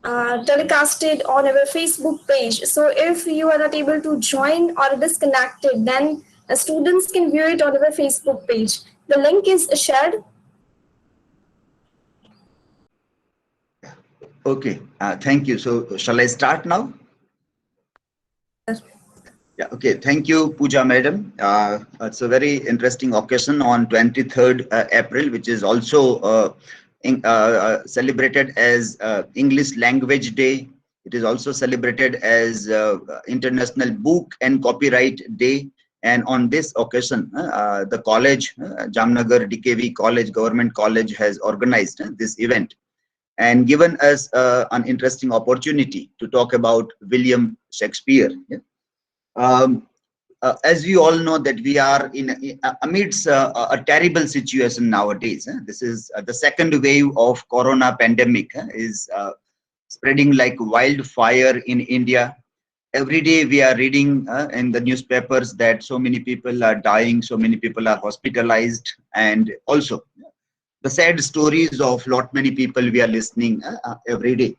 telecasted on our Facebook page. So if you are not able to join or disconnected, then students can view it on our Facebook page. The link is shared. Okay, thank you. So shall I start now? Yeah, okay. Thank you, Pooja Madam. It's a very interesting occasion on 23rd April, which is also celebrated as English Language Day. It is also celebrated as International Book and Copyright Day. And on this occasion, the college, Jamnagar DKV College, Government College, has organized this event and given us an interesting opportunity to talk about William Shakespeare. Yeah? As we all know that we are amidst a terrible situation nowadays. This is the second wave of corona pandemic is spreading like wildfire in India. Every day we are reading in the newspapers that so many people are dying, so many people are hospitalized, and also the sad stories of lot many people we are listening every day.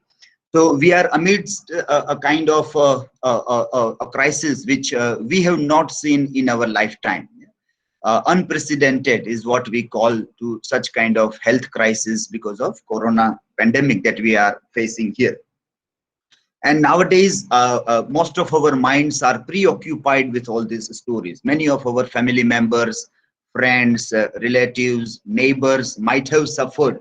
So we are amidst a kind of a crisis which we have not seen in our lifetime. Unprecedented is what we call to such kind of health crisis because of corona pandemic that we are facing here. And nowadays, most of our minds are preoccupied with all these stories. Many of our family members, friends, relatives, neighbors might have suffered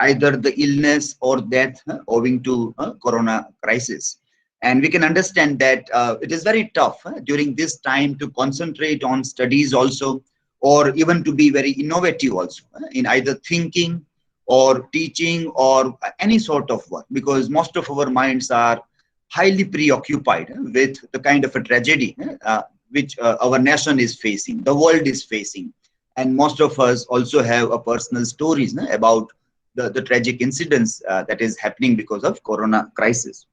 either the illness or death owing to corona crisis. And we can understand that it is very tough during this time to concentrate on studies also, or even to be very innovative also in either thinking or teaching or any sort of work, because most of our minds are highly preoccupied with the kind of a tragedy which our nation is facing, the world is facing. And most of us also have a personal stories about the tragic incidents that is happening because of corona crisis.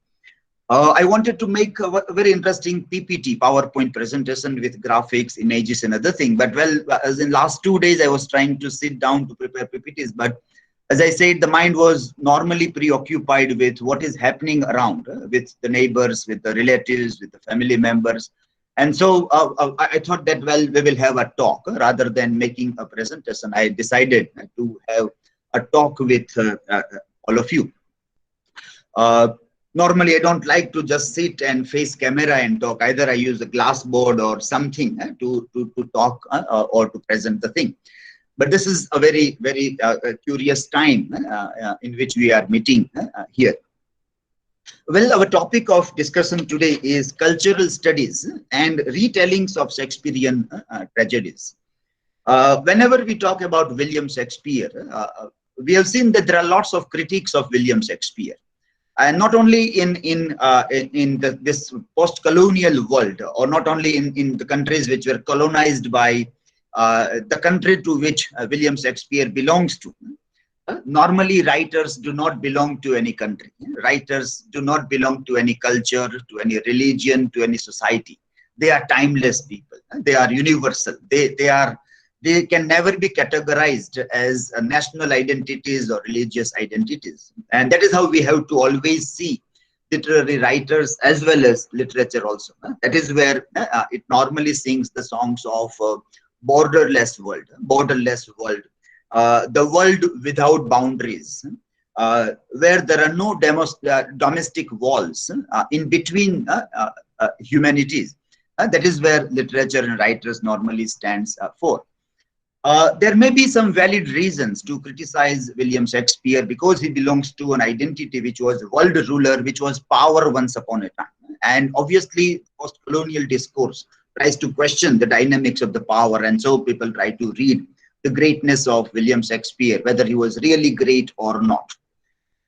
I wanted to make a very interesting PPT, PowerPoint presentation with graphics, images and other thing. But well, as in last 2 days, I was trying to sit down to prepare PPTs. But as I said, the mind was normally preoccupied with what is happening around with the neighbors, with the relatives, with the family members. And so I thought that, well, we will have a talk rather than making a presentation. I decided to have a talk with all of you. Normally, I don't like to just sit and face camera and talk. Either I use a glass board or something to talk or to present the thing. But this is a very, very curious time in which we are meeting here. Well, our topic of discussion today is cultural studies and retellings of Shakespearean tragedies. Whenever we talk about William Shakespeare, we have seen that there are lots of critiques of William Shakespeare, and not only in this post-colonial world, or not only in the countries which were colonized by the country to which William Shakespeare belongs to. Normally, writers do not belong to any country. Writers do not belong to any culture, to any religion, to any society. They are timeless people. They are universal. They can never be categorized as national identities or religious identities. And that is how we have to always see literary writers as well as literature also. That is where it normally sings the songs of borderless world, the world without boundaries, where there are no domestic walls in between humanities. That is where literature and writers normally stands for. There may be some valid reasons to criticize William Shakespeare because he belongs to an identity which was world ruler, which was power once upon a time. And obviously, post-colonial discourse tries to question the dynamics of the power. And so people try to read the greatness of William Shakespeare, whether he was really great or not.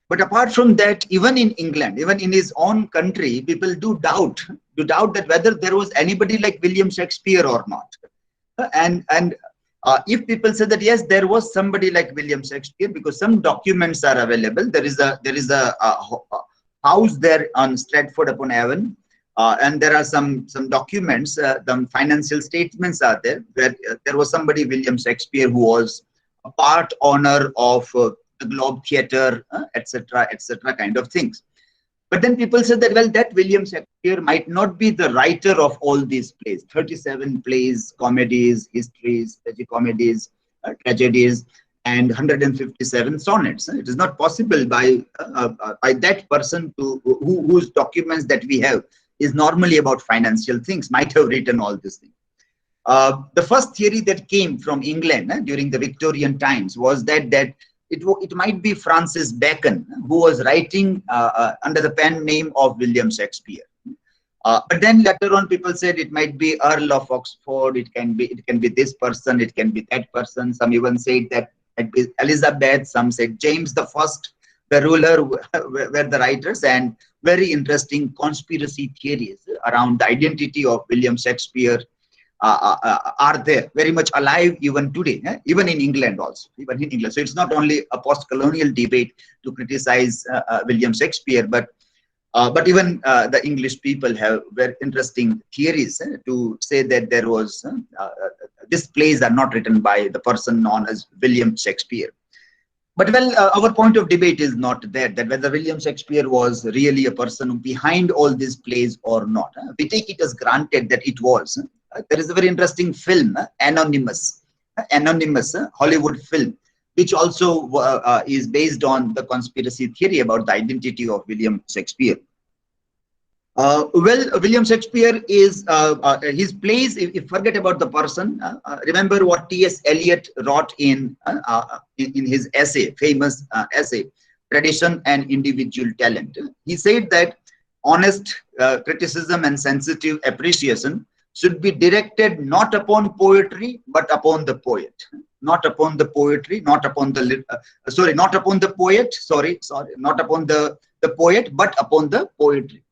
But apart from that, even in England, even in his own country, people do doubt that whether there was anybody like William Shakespeare or not. And if people say that yes, there was somebody like William Shakespeare, because some documents are available. There is a house there on Stratford upon Avon, and there are some documents. The financial statements are there where there was somebody, William Shakespeare, who was a part owner of the Globe Theatre, etc., kind of things. But then people said that, well, that William Shakespeare might not be the writer of all these plays, 37 plays, comedies, histories, tragicomedies, tragedies, and 157 sonnets. It is not possible by that person whose documents that we have is normally about financial things, might have written all these things. The first theory that came from England during the Victorian times was that it might be Francis Bacon who was writing under the pen name of William Shakespeare. But then later on, people said it might be Earl of Oxford. It can be this person. It can be that person. Some even said that it be Elizabeth. Some said James the First, the ruler, were the writers. And very interesting conspiracy theories around the identity of William Shakespeare are there, very much alive even today, even in England also, even in England. So it's not only a post-colonial debate to criticize William Shakespeare, but even the English people have very interesting theories to say that there was these plays are not written by the person known as William Shakespeare. But well, our point of debate is not that whether William Shakespeare was really a person behind all these plays or not. We take it as granted that it was. There is a very interesting film, Anonymous, Hollywood film, which also is based on the conspiracy theory about the identity of William Shakespeare. Well, William Shakespeare is his plays. If forget about the person, remember what T.S. Eliot wrote in his essay, famous essay, Tradition and Individual Talent. He said that honest criticism and sensitive appreciation should be directed not upon poetry but upon the poet. Not upon the poetry, not upon the not upon the poet. Not upon the poet, but upon the poetry.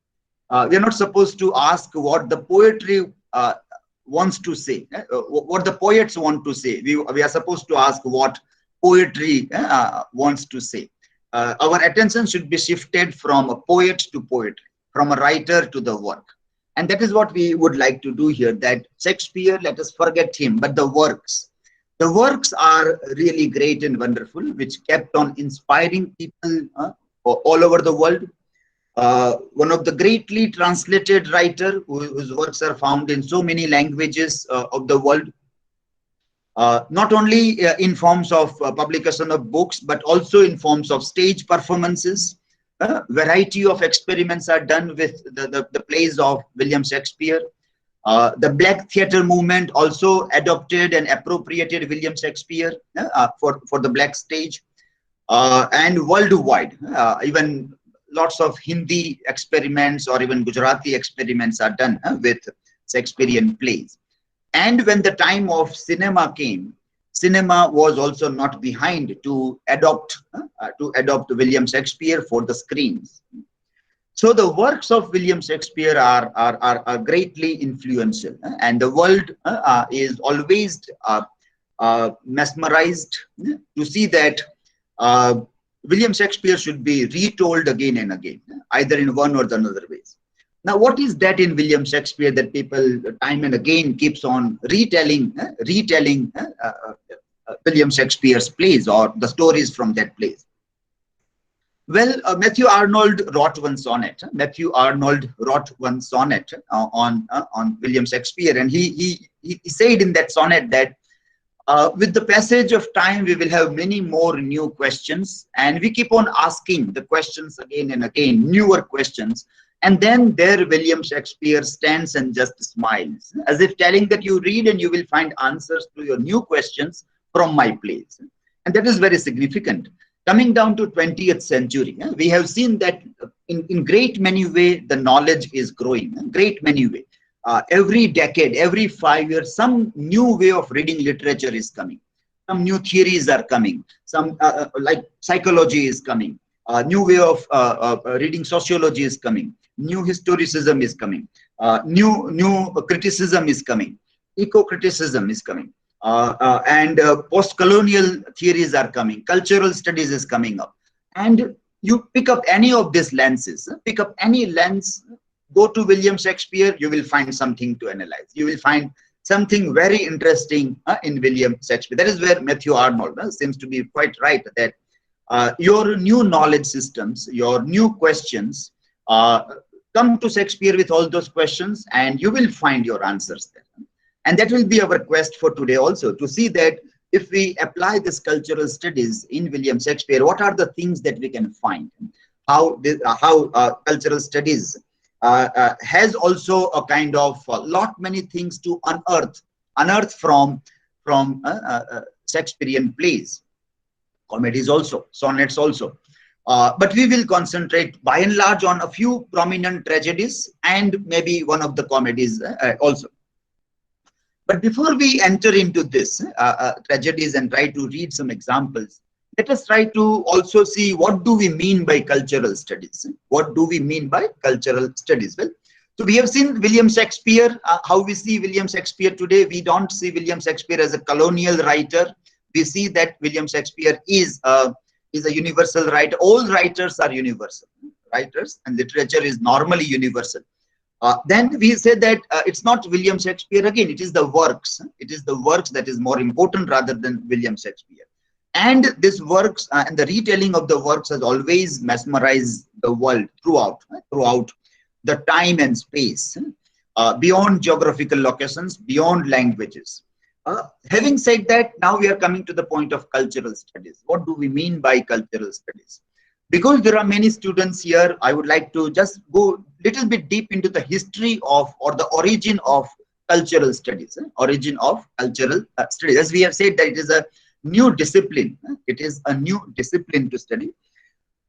We are not supposed to ask what the poetry wants to say, what the poets want to say. We are supposed to ask what poetry wants to say. Our attention should be shifted from a poet to poetry, from a writer to the work. And that is what we would like to do here, that Shakespeare, let us forget him, but the works. The works are really great and wonderful, which kept on inspiring people all over the world. One of the greatly translated writer whose works are found in so many languages of the world, not only in forms of publication of books, but also in forms of stage performances. Variety of experiments are done with the plays of William Shakespeare. The Black Theatre movement also adopted and appropriated William Shakespeare for the black stage. And worldwide, even lots of Hindi experiments or even Gujarati experiments are done with Shakespearean plays. And when the time of cinema came, cinema was also not behind to adopt William Shakespeare for the screens. So the works of William Shakespeare are greatly influential, and the world is always mesmerized to see that William Shakespeare should be retold again and again, either in one or the other ways. Now, what is that in William Shakespeare that people time and again keeps on retelling William Shakespeare's plays or the stories from that plays? Well, Matthew Arnold wrote one sonnet. On William Shakespeare, and he said in that sonnet that with the passage of time, we will have many more new questions, and we keep on asking the questions again and again, newer questions. And then there William Shakespeare stands and just smiles, as if telling that you read and you will find answers to your new questions from my plays. And that is very significant. Coming down to 20th century, we have seen that in great many ways, the knowledge is growing, great many ways. Every decade, every 5 years, some new way of reading literature is coming. Some new theories are coming. Some like psychology is coming. New way of reading sociology is coming. New historicism is coming. New criticism is coming. Eco-criticism is coming. And post-colonial theories are coming. Cultural studies is coming up. And you pick up any of these lenses, pick up any lens, go to William Shakespeare, you will find something to analyze. You will find something very interesting in William Shakespeare. That is where Matthew Arnold seems to be quite right, that your new knowledge systems, your new questions Come to Shakespeare with all those questions and you will find your answers there. And that will be our quest for today also, to see that if we apply this cultural studies in William Shakespeare, what are the things that we can find? How cultural studies has also a kind of lot many things to unearth from Shakespearean plays, comedies also, sonnets also. But we will concentrate by and large on a few prominent tragedies and maybe one of the comedies also. But before we enter into this tragedies and try to read some examples, let us try to also see what do we mean by cultural studies. What do we mean by cultural studies? Well, so we have seen William Shakespeare, how we see William Shakespeare today. We don't see William Shakespeare as a colonial writer. We see that William Shakespeare is a universal writer. All writers are universal writers, and literature is normally universal. Then we say that it's not William Shakespeare again, it is the works. It is the works that is more important rather than William Shakespeare. And this works and the retelling of the works has always mesmerized the world throughout the time and space, beyond geographical locations, beyond languages. Having said that, now we are coming to the point of cultural studies. What do we mean by cultural studies? Because there are many students here, I would like to just go little bit deep into the history of or the origin of cultural studies. Origin of cultural studies. As we have said that it is a new discipline. It is a new discipline to study.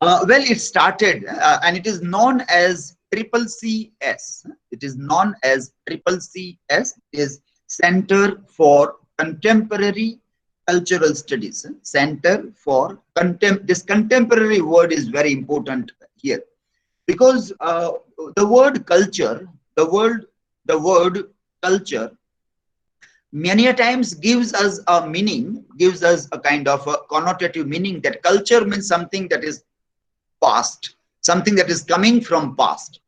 Well, it started and it is known as CCCS. It is known as CCCS. It is Center for Contemporary Cultural Studies. Center for this contemporary word is very important here, because the word culture, the word culture many a times gives us a meaning, gives us a kind of a connotative meaning that culture means something that is past, something that is coming from past.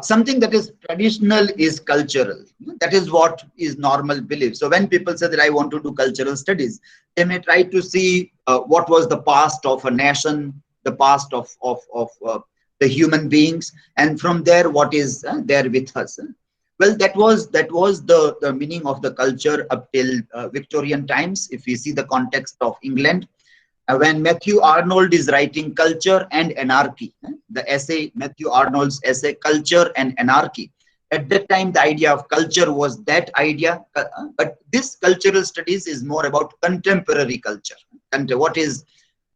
Something that is traditional is cultural. That is what is normal belief. So when people say that I want to do cultural studies, they may try to see what was the past of a nation, the past of the human beings, and from there what is there with us. Well, that was the meaning of the culture up till Victorian times. If we see the context of England, when Matthew Arnold is writing Culture and Anarchy, the essay, Matthew Arnold's essay, Culture and Anarchy, at that time the idea of culture was that idea, but this cultural studies is more about contemporary culture. And what is,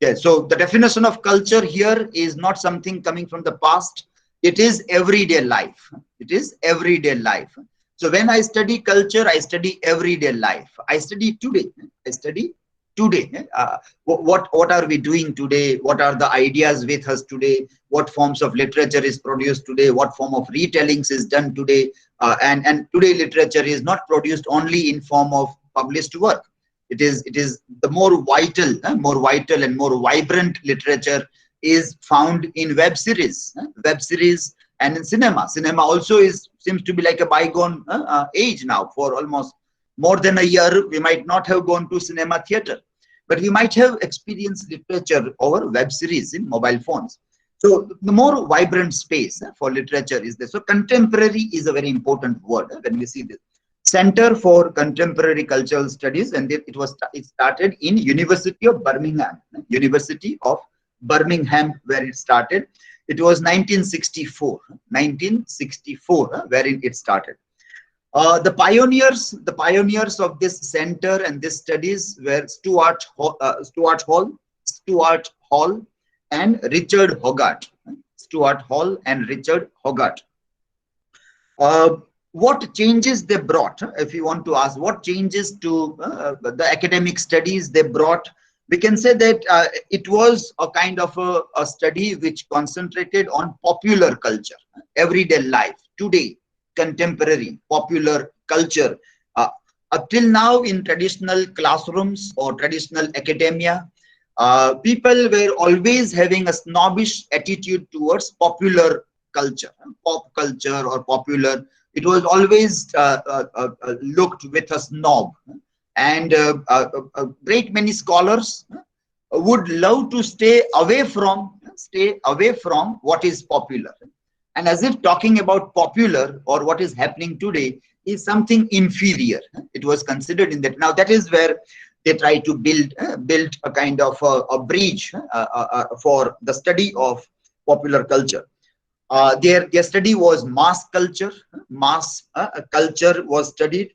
yeah, so the definition of culture here is not something coming from the past, it is everyday life. It is everyday life. So when I study culture, I study everyday life. I study today. I study today. What are we doing today? What are the ideas with us today? What forms of literature is produced today? What form of retellings is done today? And today literature is not produced only in form of published work. It is the more vital and more vibrant literature is found in web series and in cinema. Cinema also seems to be like a bygone age now. For almost more than a year, we might not have gone to cinema theater, but we might have experienced literature over web series in mobile phones. So the more vibrant space for literature is there. So contemporary is a very important word when we see this. Center for Contemporary Cultural Studies, and it started in University of Birmingham. University of Birmingham, where it started. It was 1964 wherein it started. The pioneers of this center and this studies were Stuart Hall and Richard Hogarth. Stuart Hall and Richard Hogarth. What changes they brought? If you want to ask, what changes to the academic studies they brought? We can say that it was a kind of a study which concentrated on popular culture, everyday life, today, contemporary, popular culture. Up till now in traditional classrooms or traditional academia, people were always having a snobbish attitude towards popular culture, pop culture or popular. It was always looked with a snob. And a great many scholars would love to stay away from stay away from what is popular. And as if talking about popular or what is happening today is something inferior. It was considered in that. Now that is where they try to build a kind of a bridge for the study of popular culture. Their study was mass culture. Mass culture was studied.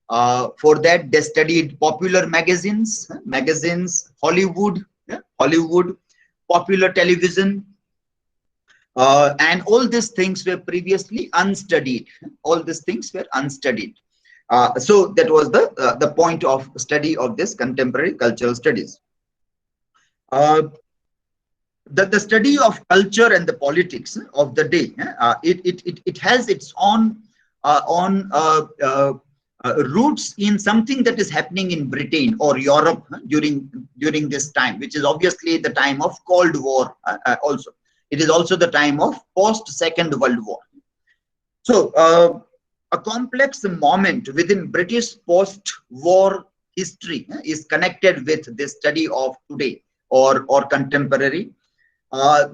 For that, they studied popular magazines, Hollywood, popular television, and all these things were previously unstudied. All these things were unstudied. So that was the point of study of this contemporary cultural studies. The study of culture and the politics of the day, it has its own roots in something that is happening in Britain or Europe during this time, which is obviously the time of Cold War. Also, it is also the time of post Second World War. So a complex moment within British post-war history is connected with this study of today or contemporary.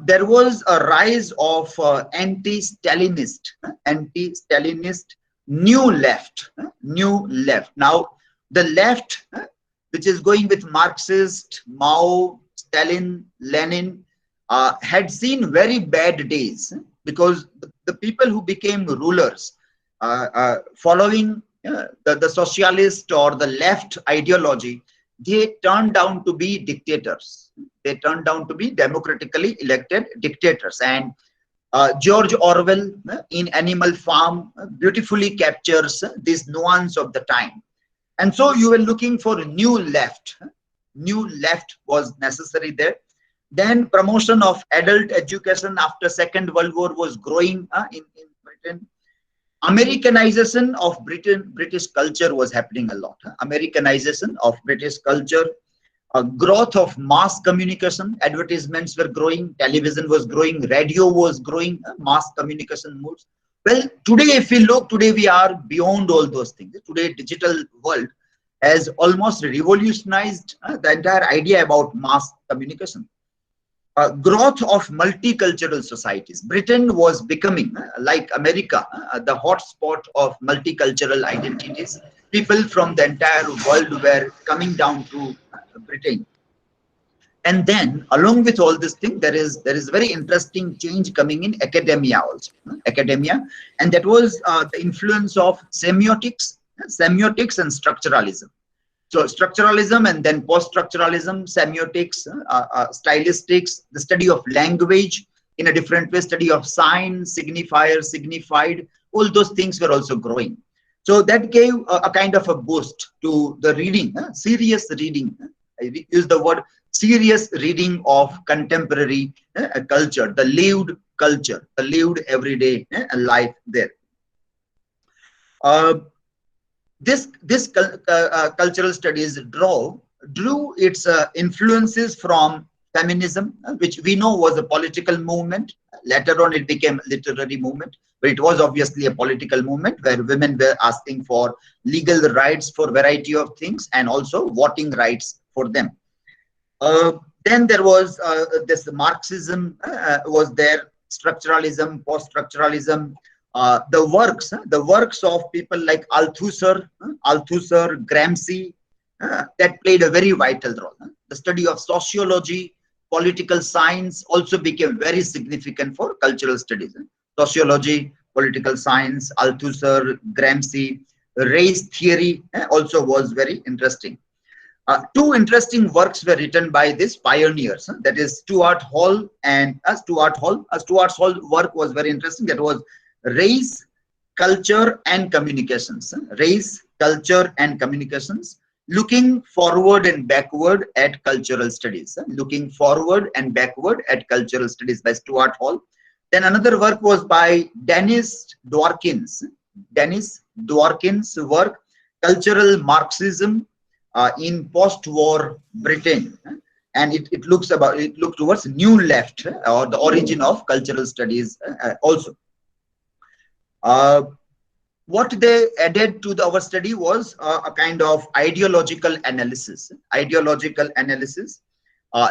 There was a rise of anti-Stalinist new left. Now the left, which is going with Marxist, Mao, Stalin, Lenin, had seen very bad days because the people who became rulers following the socialist or the left ideology, they turned down to be dictators. They turned down to be democratically elected dictators. And George Orwell in Animal Farm beautifully captures this nuance of the time. And so you were looking for a new left. New left was necessary there. Then promotion of adult education after Second World War was growing in Britain. Americanization of British culture was happening a lot. Americanization of British culture, growth of mass communication, advertisements were growing, television was growing, radio was growing, mass communication modes. Well, today, if we look, today we are beyond all those things. Today, digital world has almost revolutionized the entire idea about mass communication. Growth of multicultural societies. Britain was becoming, like America, the hotspot of multicultural identities. People from the entire world were coming down to Britain. And then, along with all this thing, there is very interesting change coming in academia also. Academia, and that was the influence of semiotics and structuralism. So structuralism and then post-structuralism, semiotics, stylistics, the study of language in a different way, study of sign, signifier, signified, all those things were also growing. So that gave a kind of a boost to the reading, serious reading. I use the word serious reading of contemporary culture, the lived culture, the lived everyday life there. This cultural studies drew its influences from feminism, which we know was a political movement. Later on, it became a literary movement, but it was obviously a political movement where women were asking for legal rights for a variety of things and also voting rights for them. Then there was this Marxism was there, structuralism, post-structuralism. The works of people like Althusser, Gramsci, that played a very vital role. The study of sociology, political science also became very significant for cultural studies. Sociology, political science, Althusser, Gramsci, race theory also was very interesting. Two interesting works were written by these pioneers. That is Stuart Hall and Stuart Hall. Stuart Hall work was very interesting. That was Race, Culture and Communications. Race, Culture and Communications. Looking forward and backward at cultural studies. Looking forward and backward at cultural studies by Stuart Hall. Then another work was by Dennis Dworkin's work, Cultural Marxism in post-war Britain. And it looked towards new left or the origin of cultural studies also. What they added to our study was a kind of ideological analysis.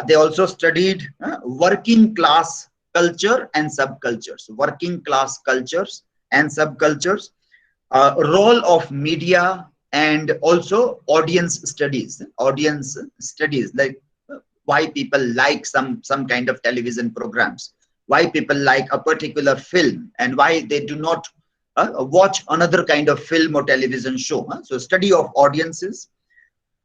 They also studied working class culture and subcultures, working class cultures and subcultures, role of media, and also audience studies, like why people like some kind of television programs, why people like a particular film, and why they do not watch another kind of film or television show. So study of audiences.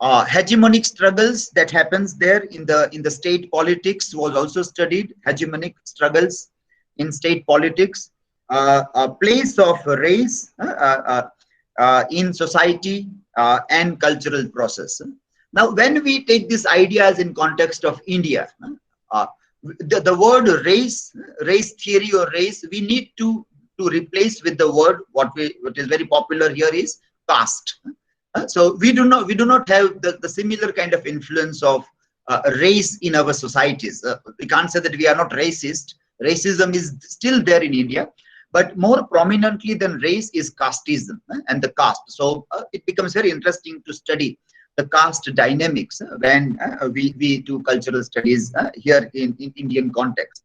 Hegemonic struggles that happens there in the state politics was also studied. Hegemonic struggles in state politics. A place of race in society and cultural process. Now, when we take these ideas in context of India, uh, the word race theory or race, we need to replace with the word what is very popular here is caste. So we do not have the similar kind of influence of race in our societies. We can't say that we are not racist. Racism is still there in India, but more prominently than race is casteism and the caste. So it becomes very interesting to study the caste dynamics when we do cultural studies here in Indian context.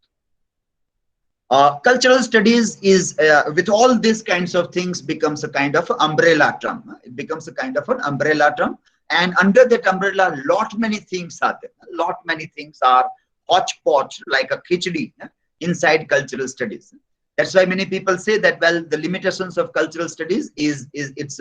Cultural studies is, with all these kinds of things, becomes a kind of umbrella term. It becomes a kind of an umbrella term. And under that umbrella, lot many things are there. Lot many things are hodgepodge, like a khichdi inside cultural studies. That's why many people say that, well, the limitations of cultural studies is it's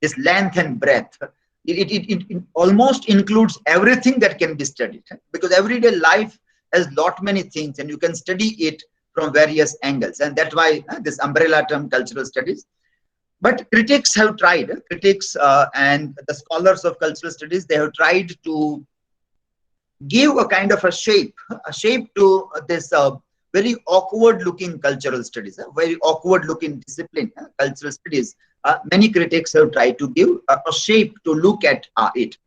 this length and breadth. It almost includes everything that can be studied, because everyday life has lot many things and you can study it from various angles, and that's why this umbrella term cultural studies. But critics have tried, critics and the scholars of cultural studies, they have tried to give a kind of a shape to this very awkward looking cultural studies, very awkward looking discipline, cultural studies. Many critics have tried to give a shape to look at it.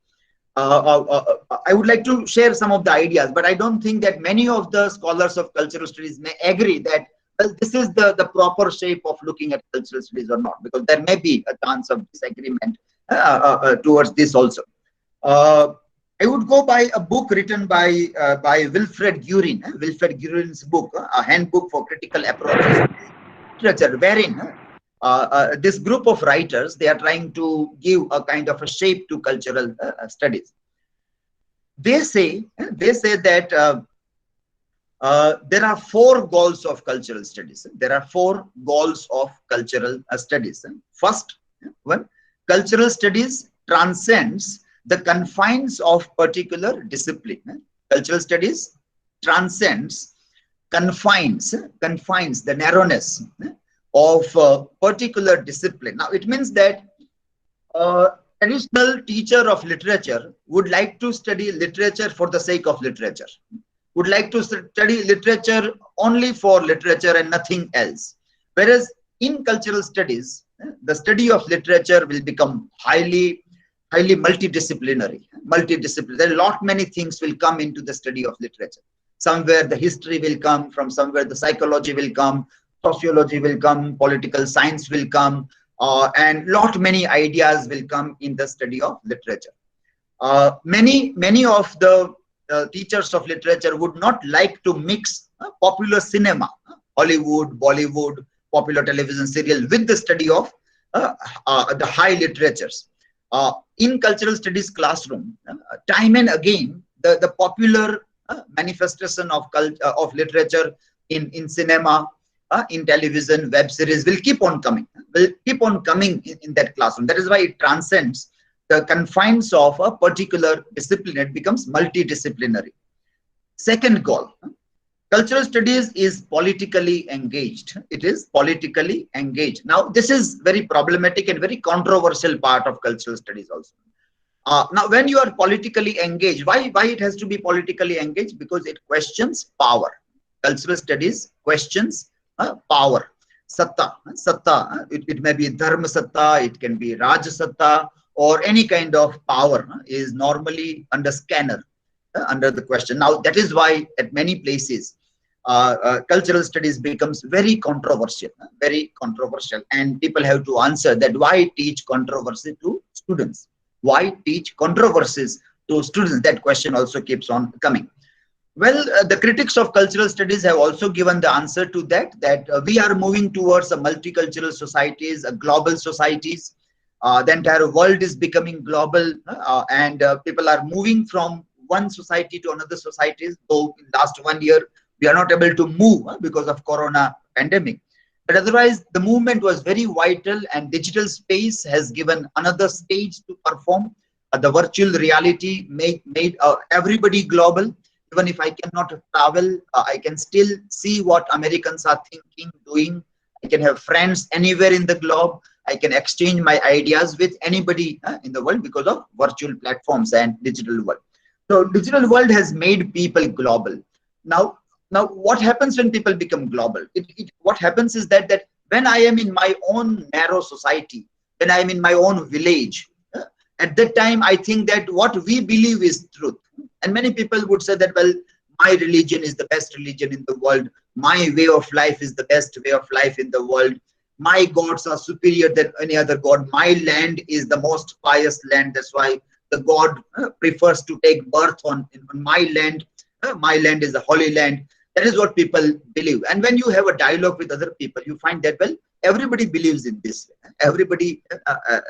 I would like to share some of the ideas, but I don't think that many of the scholars of cultural studies may agree that, well, this is the proper shape of looking at cultural studies or not, because there may be a chance of disagreement towards this also. I would go by a book written by Wilfred Guerin, Wilfred Guerin's book, A Handbook for Critical Approaches to Literature, wherein this group of writers, they are trying to give a kind of a shape to cultural studies. They say that there are four goals of cultural studies. There are four goals of cultural studies. First one, cultural studies transcends the confines of particular discipline. Cultural studies transcends, confines the narrowness of particular discipline. Now, it means that a traditional teacher of literature would like to study literature for the sake of literature, would like to study literature only for literature and nothing else. Whereas in cultural studies, the study of literature will become highly multidisciplinary. There are a lot many things will come into the study of literature. Somewhere the history will come from, somewhere the psychology will come, sociology will come, political science will come, and lot many ideas will come in the study of literature. Many of the teachers of literature would not like to mix popular cinema, Hollywood, Bollywood, popular television serial with the study of the high literatures. In cultural studies classroom, time and again, the popular manifestation of literature in cinema, in television, web series will keep on coming, in that classroom. That is why it transcends the confines of a particular discipline. It becomes multidisciplinary. Second goal, cultural studies is politically engaged. It is politically engaged. Now, this is very problematic and very controversial part of cultural studies also. Now, when you are politically engaged, why it has to be politically engaged? Because it questions power. Cultural studies questions power, satta. It may be dharma satta, it can be raj satta, or any kind of power is normally under scanner, under the question. Now, that is why at many places cultural studies becomes very controversial, and people have to answer that why teach controversy to students, why teach controversies to students? That question also keeps on coming. Well, the critics of cultural studies have also given the answer to that, we are moving towards a multicultural societies, a global societies. The entire world is becoming global, and people are moving from one society to another societies. Though in last 1 year, we are not able to move because of Corona pandemic. But otherwise, the movement was very vital, and digital space has given another stage to perform. The virtual reality made everybody global. Even if I cannot travel, I can still see what Americans are thinking, doing. I can have friends anywhere in the globe. I can exchange my ideas with anybody in the world because of virtual platforms and digital world. So digital world has made people global. Now, what happens when people become global? What happens is that when I am in my own narrow society, when I am in my own village, at that time, I think that what we believe is truth. And many people would say that, well, my religion is the best religion in the world. My way of life is the best way of life in the world. My gods are superior than any other god. My land is the most pious land. That's why the god prefers to take birth on my land. My land is the holy land. That is what people believe. And when you have a dialogue with other people, you find that, well, everybody believes in this. Everybody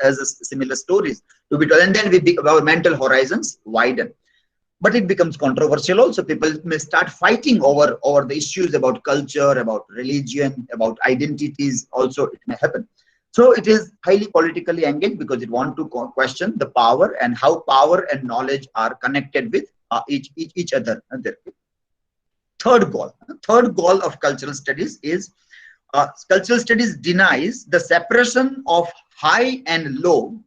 has a similar stories to be told. And then our mental horizons widen. But it becomes controversial also. People may start fighting over the issues about culture, about religion, about identities. Also, it may happen. So it is highly politically engaged because it wants to question the power and how power and knowledge are connected with each other. Third goal of cultural studies is cultural studies denies the separation of high and low,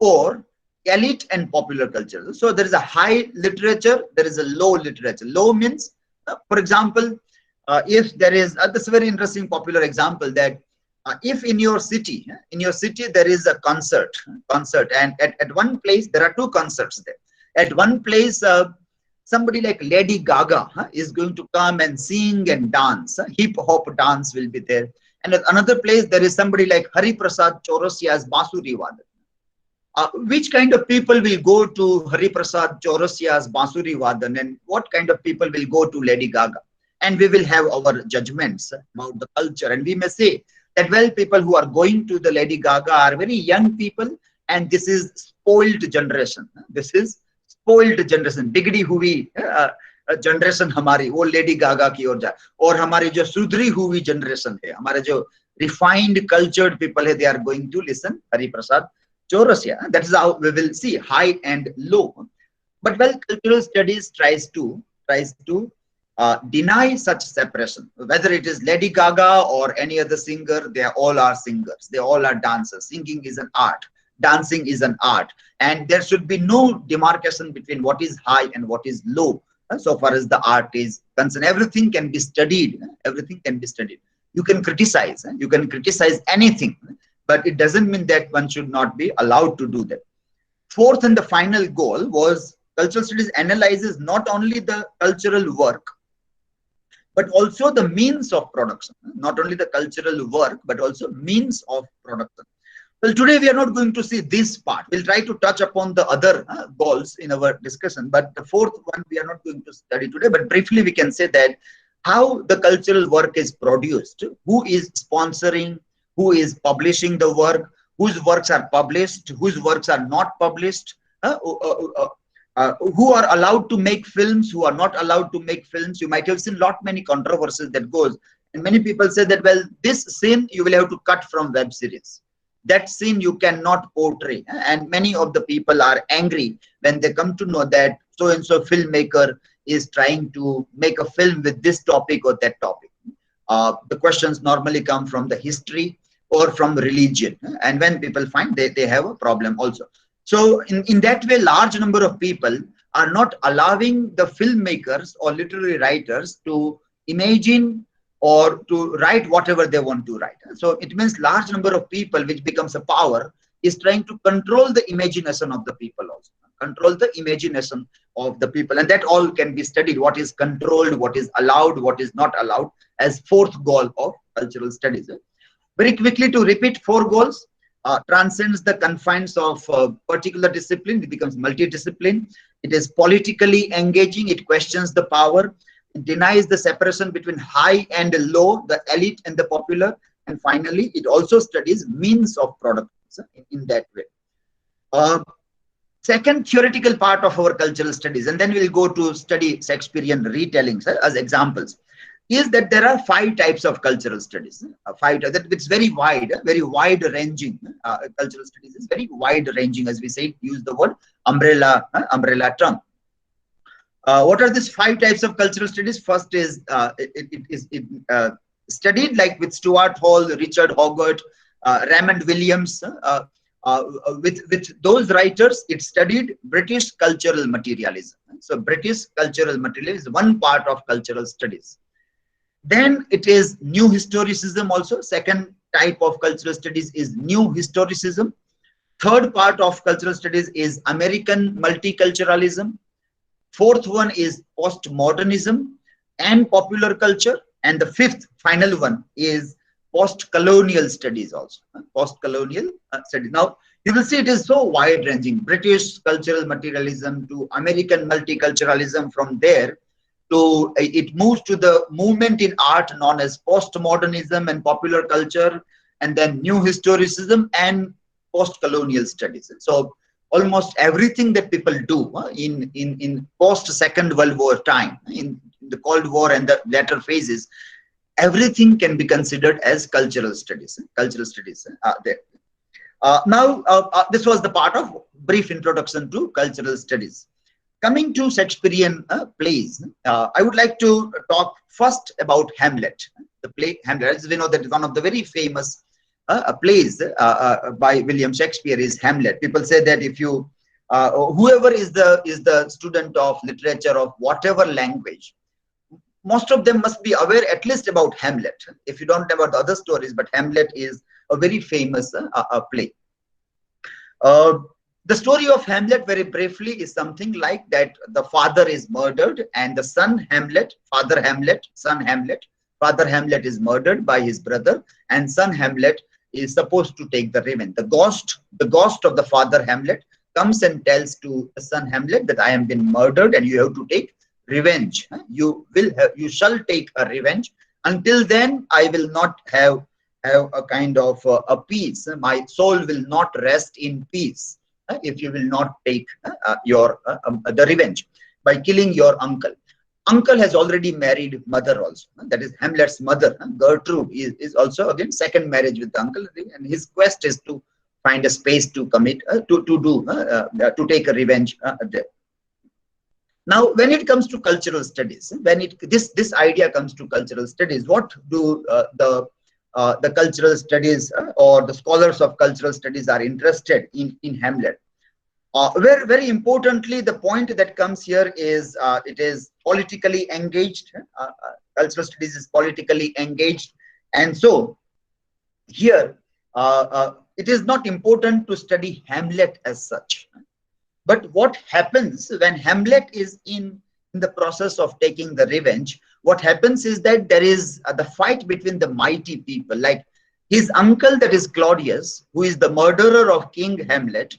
or elite and popular culture. So there is a high literature, there is a low literature. Low means, for example, if there is this very interesting popular example that if in your city there is a concert, and at one place there are two concerts there. At one place, somebody like Lady Gaga is going to come and sing and dance. Hip hop dance will be there. And at another place there is somebody like Hari Prasad Chaurasia's Basuri Vadan. Which kind of people will go to Hari Prasad Chaurasia's Basuri Vadan, and what kind of people will go to Lady Gaga? And we will have our judgments about the culture. And we may say that, well, people who are going to the Lady Gaga are very young people, and this is spoiled generation. This is spoiled generation. Bigdi hui generation हमारी वो Lady Gaga की ओर जाए, और हमारी जो सुधरी हुई generation है, हमारे जो refined cultured people है, they are going to listen Hari Prasad Chaurasia. That is how we will see high and low. But well, cultural studies tries to deny such separation. Whether it is Lady Gaga or any other singer, they all are singers. They all are dancers. Singing is an art. Dancing is an art. And there should be no demarcation between what is high and what is low. So far as the art is concerned, everything can be studied. Everything can be studied. You can criticize. You can criticize anything. But it doesn't mean that one should not be allowed to do that. Fourth and the final goal was cultural studies analyzes not only the cultural work, but also the means of production. Not only the cultural work, but also means of production. Well, today we are not going to see this part. We'll try to touch upon the other goals in our discussion. But the fourth one we are not going to study today. But briefly we can say that how the cultural work is produced, who is sponsoring, who is publishing the work, whose works are published, whose works are not published, who are allowed to make films, who are not allowed to make films. You might have seen many controversies that goes. And many people say that, well, this scene you will have to cut from web series. That scene you cannot portray. And many of the people are angry when they come to know that so-and-so filmmaker is trying to make a film with this topic or that topic. The questions normally come from the history or from religion. And when people find they have a problem also. So in that way, large number of people are not allowing the filmmakers or literary writers to imagine or to write whatever they want to write. So it means large number of people, which becomes a power, is trying to control the imagination of the people also. Control the imagination of the people. And that all can be studied. What is controlled, what is allowed, what is not allowed, as fourth goal of cultural studies. Very quickly to repeat 4 goals. transcends the confines of particular discipline. It becomes multidiscipline. It is politically engaging. It questions the power. It denies the separation between high and low, the elite and the popular. And finally, it also studies means of production in that way. Second theoretical part of our cultural studies, and then we'll go to study Shakespearean retellings as examples, is that there are 5 types of cultural studies. It's very wide ranging. Cultural studies is very wide ranging, as we say, use the word umbrella term. What are these 5 types of cultural studies? First is studied like with Stuart Hall, Richard Hoggart, Raymond Williams. With those writers, it studied British cultural materialism. So British cultural materialism is one part of cultural studies. Then it is new historicism also. Second type of cultural studies is new historicism. Third part of cultural studies is American multiculturalism. Fourth one is postmodernism and popular culture. And the fifth, final one is post-colonial studies also. Post-colonial studies. Now, you will see it is so wide-ranging. British cultural materialism to American multiculturalism. From there to it moves to the movement in art known as postmodernism and popular culture, and then new historicism and post-colonial studies. So almost everything that people do in post-Second World War time, in the Cold War and the latter phases, everything can be considered as cultural studies. Cultural studies there. This was the part of brief introduction to cultural studies. Coming to Shakespearean plays, I would like to talk first about Hamlet. The play Hamlet, as we know, that is one of the very famous plays by William Shakespeare is Hamlet. People say that if you, whoever is the student of literature of whatever language, most of them must be aware at least about Hamlet. If you don't know about the other stories, but Hamlet is a very famous play. The story of Hamlet, very briefly, is something like that. The father is murdered and the son Hamlet, father Hamlet, son Hamlet, father Hamlet is murdered by his brother, and son Hamlet is supposed to take the revenge. The ghost of the father Hamlet comes and tells to the son Hamlet that I am been murdered and you have to take revenge. You shall take a revenge. Until then, I will not have a kind of a peace. My soul will not rest in peace if you will not take the revenge by killing your uncle. Uncle has already married mother also. That is Hamlet's mother. Gertrude is also again second marriage with the uncle, and his quest is to find a space to commit to take a revenge there. Now, when it comes to cultural studies, when this idea comes to cultural studies, what do the cultural studies or the scholars of cultural studies are interested in Hamlet? Very importantly, the point that comes here is it is politically engaged. Cultural studies is politically engaged, and so here it is not important to study Hamlet as such. But what happens when Hamlet is in the process of taking the revenge? What happens is that there is the fight between the mighty people, like his uncle, that is Claudius, who is the murderer of King Hamlet.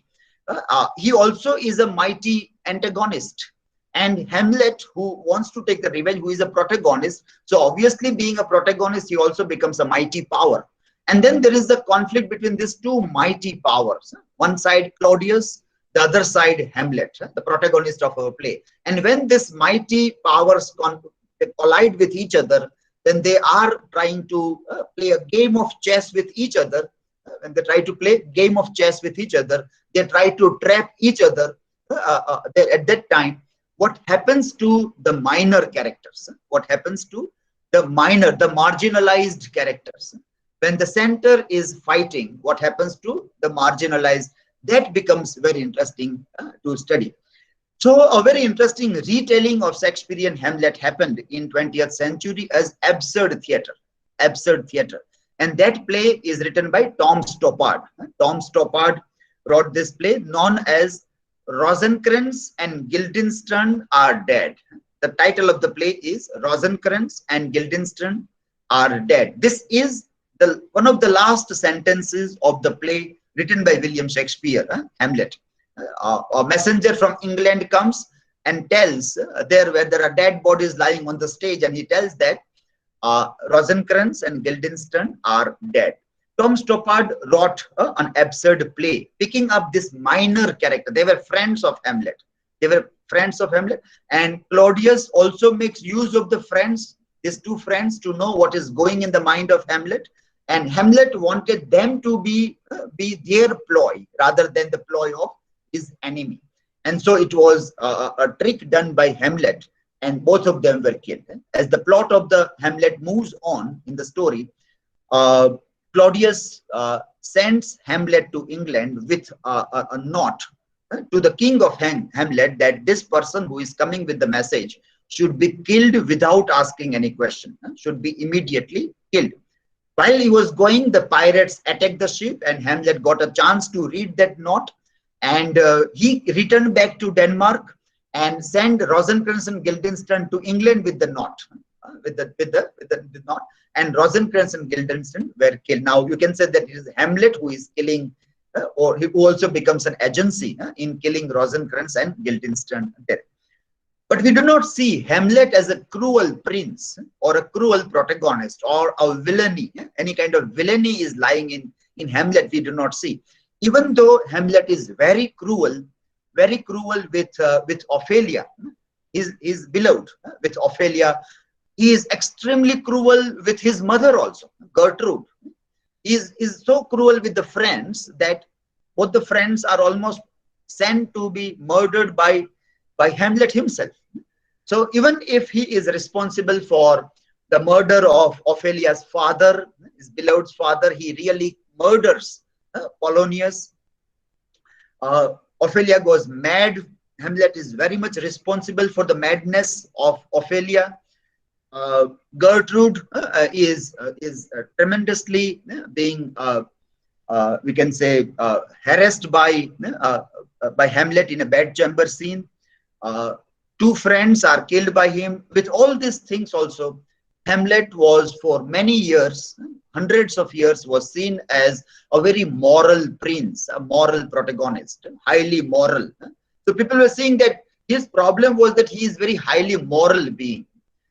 He also is a mighty antagonist, and Hamlet, who wants to take the revenge, who is a protagonist. So obviously, being a protagonist, he also becomes a mighty power. And then there is the conflict between these two mighty powers. One side Claudius, the other side Hamlet, the protagonist of our play. And when these mighty powers collide with each other, then they are trying to play a game of chess with each other. When they try to play game of chess with each other, they try to trap each other. At that time, what happens to the minor characters? What happens to the marginalized characters? When the center is fighting, what happens to the marginalized? That becomes very interesting to study. So a very interesting retelling of Shakespearean Hamlet happened in 20th century as absurd theater. Absurd theater. And that play is written by Tom Stoppard. Tom Stoppard wrote this play known as Rosencrantz and Guildenstern Are Dead. The title of the play is Rosencrantz and Guildenstern Are Dead. This is one of the last sentences of the play written by William Shakespeare, Hamlet. A messenger from England comes and tells where there are dead bodies lying on the stage, and he tells that Rosencrantz and Guildenstern are dead. Tom Stoppard wrote an absurd play, picking up this minor character. They were friends of Hamlet. And Claudius also makes use of the friends, these two friends, to know what is going in the mind of Hamlet. And Hamlet wanted them to be their ploy rather than the ploy of his enemy. And so it was a trick done by Hamlet, and both of them were killed. As the plot of the Hamlet moves on in the story, Claudius sends Hamlet to England with a note to the king of Hamlet that this person who is coming with the message should be killed without asking any question, should be immediately killed. While he was going, the pirates attacked the ship, and Hamlet got a chance to read that note, and he returned back to Denmark and sent Rosencrantz and Guildenstern to England with the note, with the note, and Rosencrantz and Guildenstern were killed. Now you can say that it is Hamlet who is killing, or who also becomes an agency in killing Rosencrantz and Guildenstern death. But we do not see Hamlet as a cruel prince or a cruel protagonist or a villainy. Any kind of villainy is lying in Hamlet, we do not see. Even though Hamlet is very cruel with Ophelia, his beloved, with Ophelia, he is extremely cruel with his mother also, Gertrude. He is so cruel with the friends that both the friends are almost sent to be murdered by Hamlet himself. So even if he is responsible for the murder of Ophelia's father, his beloved's father, he really murders Polonius. Ophelia goes mad. Hamlet is very much responsible for the madness of Ophelia. Gertrude is tremendously being, we can say, harassed by Hamlet in a bedchamber scene. Two friends are killed by him. With all these things also, Hamlet was for many years, hundreds of years, was seen as a very moral prince, a moral protagonist, highly moral. So people were saying that his problem was that he is very highly moral being.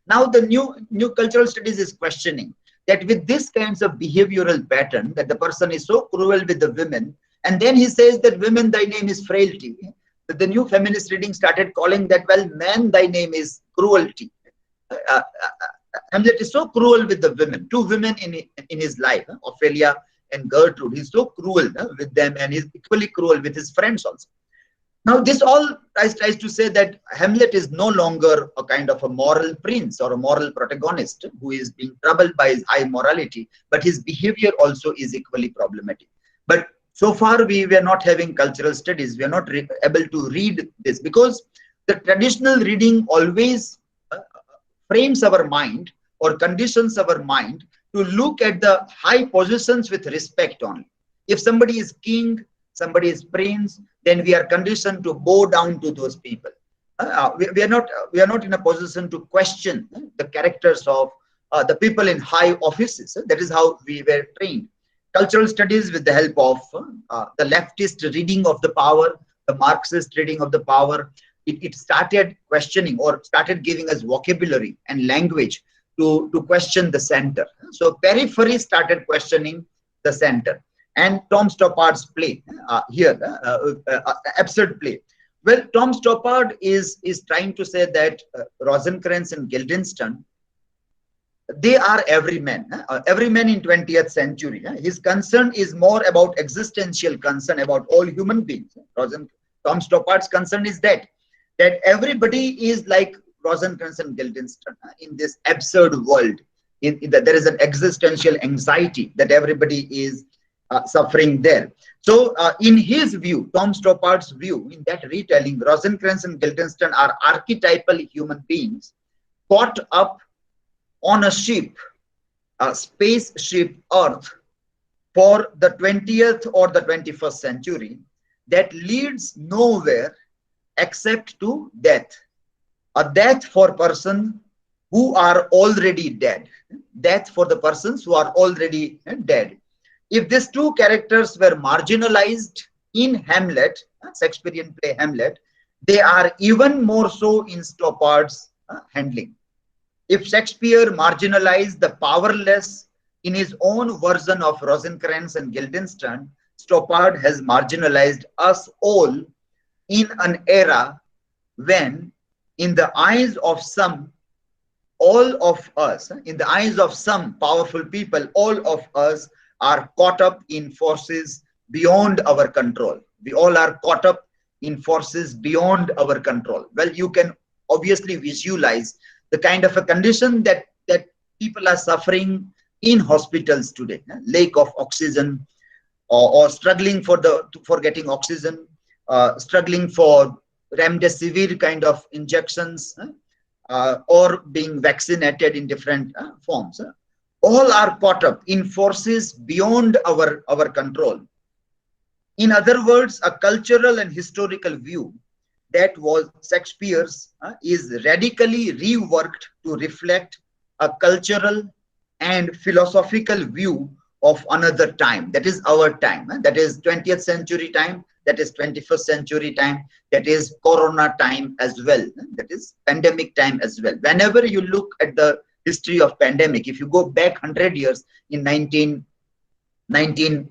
Now the new cultural studies is questioning that with this kinds of behavioral pattern, that the person is so cruel with the women, and then he says that women, thy name is frailty. The new feminist reading started calling that, well, man, thy name is cruelty. Hamlet is so cruel with the women, two women in his life, Ophelia and Gertrude. He's so cruel with them, and he's equally cruel with his friends also. Now, this all tries to say that Hamlet is no longer a kind of a moral prince or a moral protagonist who is being troubled by his high morality, but his behavior also is equally problematic. But so far, we were not having cultural studies. We are not able to read this because the traditional reading always frames our mind or conditions our mind to look at the high positions with respect only. If somebody is king, somebody is prince, then we are conditioned to bow down to those people. We are not in a position to question the characters of the people in high offices. That is how we were trained. Cultural studies, with the help of the leftist reading of the power, the Marxist reading of the power, it started questioning or started giving us vocabulary and language to question the center. So periphery started questioning the center. And Tom Stoppard's play here, absurd play. Well, Tom Stoppard is trying to say that Rosencrantz and Guildenstern, they are everyman in 20th century. His concern is more about existential concern about all human beings. Tom Stoppard's concern is that everybody is like Rosencrantz and Guildenstern in this absurd world. There is an existential anxiety that everybody is suffering there. So in his view, Tom Stoppard's view, in that retelling, Rosencrantz and Guildenstern are archetypal human beings caught up on a ship, a spaceship Earth, for the 20th or the 21st century that leads nowhere except to death. A death for persons who are already dead. Death for the persons who are already dead. If these two characters were marginalized in Hamlet, Shakespearean play Hamlet, they are even more so in Stoppard's handling. If Shakespeare marginalized the powerless in his own version of Rosencrantz and Guildenstern, Stoppard has marginalized us all in an era when, in the eyes of some, all of us, in the eyes of some powerful people, all of us are caught up in forces beyond our control. We all are caught up in forces beyond our control. Well, you can obviously visualize the kind of a condition that people are suffering in hospitals today. Lack of oxygen, or struggling for getting oxygen, struggling for remdesivir kind of injections, or being vaccinated in different forms. All are caught up in forces beyond our control. In other words, a cultural and historical view that was Shakespeare's is radically reworked to reflect a cultural and philosophical view of another time. That is our time. That is 20th century time. That is 21st century time. That is Corona time as well. That is pandemic time as well. Whenever you look at the history of pandemic, if you go back 100 years in 1918,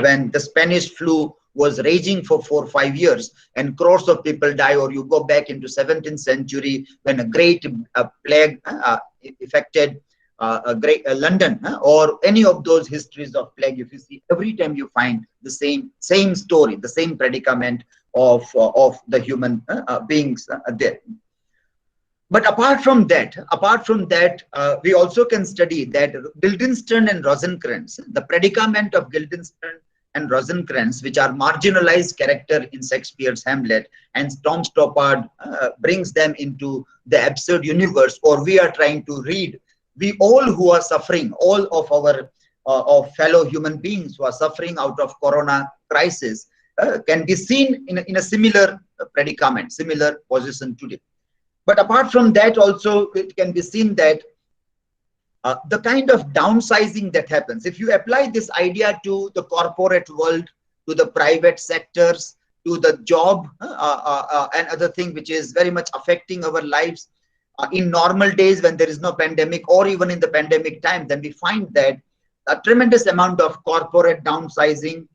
when the Spanish flu was raging for 4 or 5 years and crores of people die, or you go back into 17th century when a great plague affected London, or any of those histories of plague, if you see, every time you find the same story, the same predicament of the human beings there. But apart from that, we also can study that Guildenstern and Rosencrantz, the predicament of Guildenstern and Rosencrantz, which are marginalized character in Shakespeare's Hamlet, and Tom Stoppard brings them into the absurd universe, or we are trying to read. We all who are suffering, all of our fellow human beings who are suffering out of Corona crisis, can be seen in a similar predicament, similar position today. But apart from that, also it can be seen that the kind of downsizing that happens, if you apply this idea to the corporate world, to the private sectors, to the job and other thing which is very much affecting our lives in normal days when there is no pandemic, or even in the pandemic time, then we find that a tremendous amount of corporate downsizing,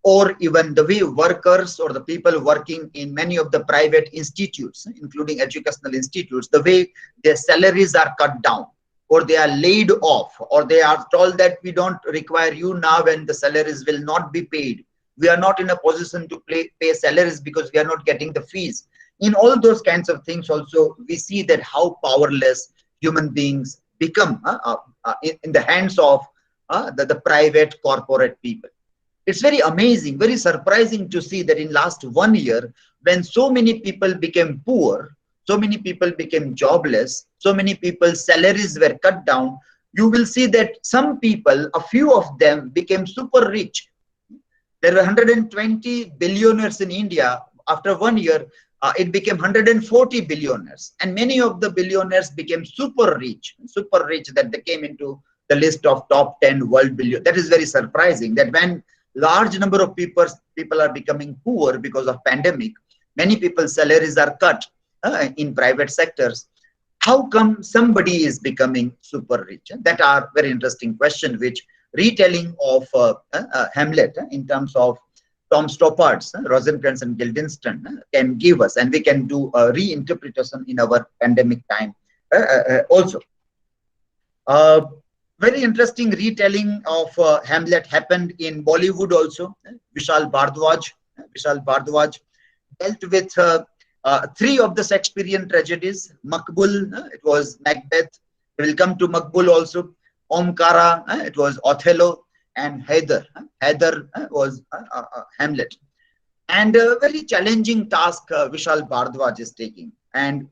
or even the way workers or the people working in many of the private institutes, including educational institutes, the way their salaries are cut down, or they are laid off, or they are told that we don't require you now when the salaries will not be paid. We are not in a position to pay salaries because we are not getting the fees. In all those kinds of things also, we see that how powerless human beings become in the hands of the private corporate people. It's very amazing, very surprising to see that in last 1 year, when so many people became poor, so many people became jobless, so many people's salaries were cut down, you will see that some people, a few of them, became super rich. There were 120 billionaires in India. After 1 year, it became 140 billionaires. And many of the billionaires became super rich that they came into the list of top 10 world billionaires. That is very surprising, that when large number of people are becoming poor because of pandemic, many people's salaries are cut in private sectors. How come somebody is becoming super rich? That are very interesting question, which retelling of Hamlet in terms of Tom Stoppard's Rosencrantz and Guildenstern can give us, and we can do a reinterpretation in our pandemic time also. Very interesting retelling of Hamlet happened in Bollywood also. Vishal Bhardwaj dealt with 3 of the Shakespearean tragedies. Makbul, it was Macbeth. We will come to Makbul also. Omkara, it was Othello. And Heather was Hamlet. And a very challenging task Vishal Bhardwaj is taking. And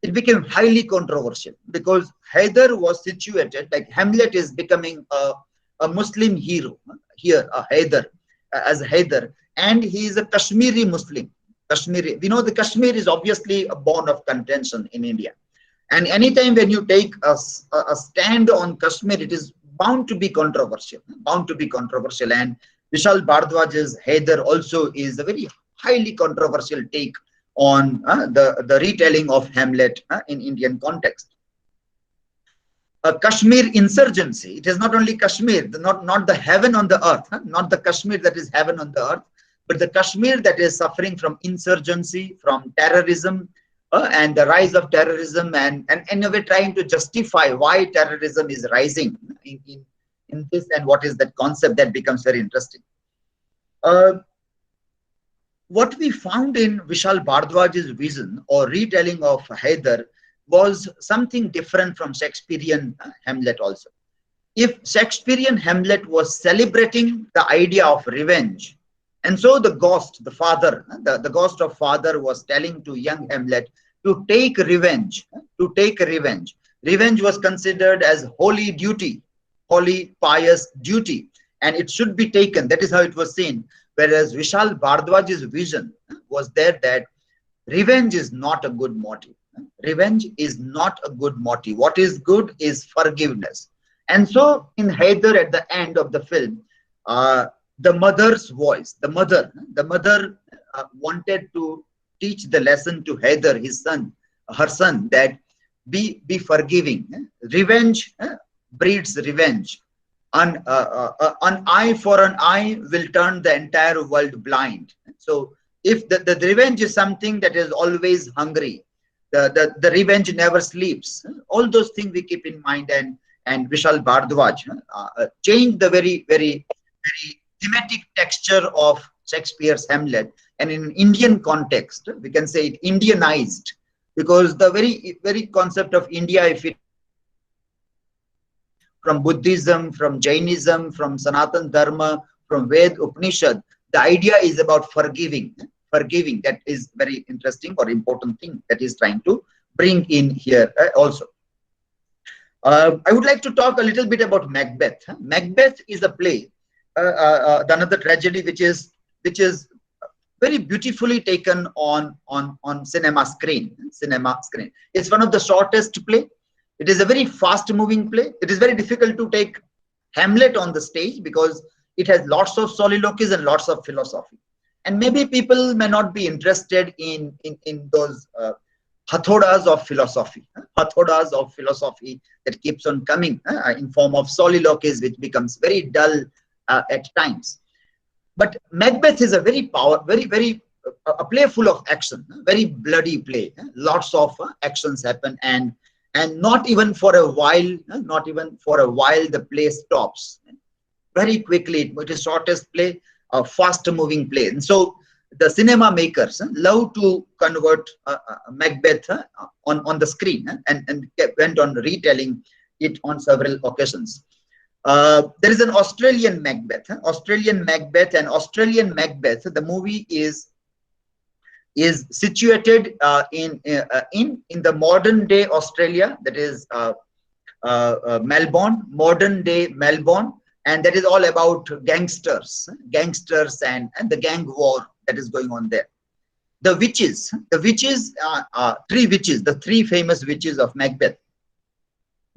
it became highly controversial because Heather was situated, like Hamlet is becoming a Muslim hero here, as Heather, and he is a Kashmiri Muslim. Kashmiri, we know the Kashmir is obviously a bone of contention in India. And anytime when you take a stand on Kashmir, it is bound to be controversial, and Vishal Bhardwaj's Haider also is a very highly controversial take on the retelling of Hamlet in Indian context. Kashmir insurgency. It is not only Kashmir, not the heaven on the earth, not the Kashmir that is heaven on the earth, but the Kashmir that is suffering from insurgency, from terrorism, and the rise of terrorism, and in a way trying to justify why terrorism is rising in this, and what is that concept. That becomes very interesting. What we found in Vishal Bhardwaj's vision or retelling of Haider was something different from Shakespearean Hamlet also. If Shakespearean Hamlet was celebrating the idea of revenge, and so the ghost, the father, the ghost of father was telling to young Hamlet to take revenge, Revenge was considered as holy duty, holy pious duty, and it should be taken. That is how it was seen. Whereas Vishal Bhardwaj's vision was there that revenge is not a good motive. Revenge is not a good motive. What is good is forgiveness. And so in Haider, at the end of the film, the mother's voice, the mother wanted to teach the lesson to Haider, his son, her son, that be forgiving. Revenge breeds revenge. An eye for an eye will turn the entire world blind. So if the revenge is something that is always hungry, the revenge never sleeps. All those things we keep in mind, and Vishal Bhardwaj changed the very thematic texture of Shakespeare's Hamlet, and in Indian context, we can say it Indianized, because the very concept of India, if it from Buddhism, from Jainism, from Sanatan Dharma, from Ved Upanishad, the idea is about forgiving. That is very interesting or important thing that is trying to bring in here also. I would like to talk a little bit about Macbeth. Macbeth is a play, another tragedy which is very beautifully taken on cinema screen. It's one of the shortest play. It is a very fast moving play. It is very difficult to take Hamlet on the stage because it has lots of soliloquies and lots of philosophy. And maybe people may not be interested in those hathodas of philosophy that keeps on coming in form of soliloquies, which becomes very dull at times. But Macbeth is a very a play full of action, very bloody play. Lots of actions happen, and not even for a while the play stops. Very quickly, it is shortest play, a fast moving play. And so the cinema makers love to convert Macbeth on the screen and went on retelling it on several occasions. There is an Australian Macbeth. The movie is situated in the modern day Australia, that is Melbourne, modern day Melbourne, and that is all about gangsters and the gang war that is going on there. The witches, three witches, the three famous witches of Macbeth,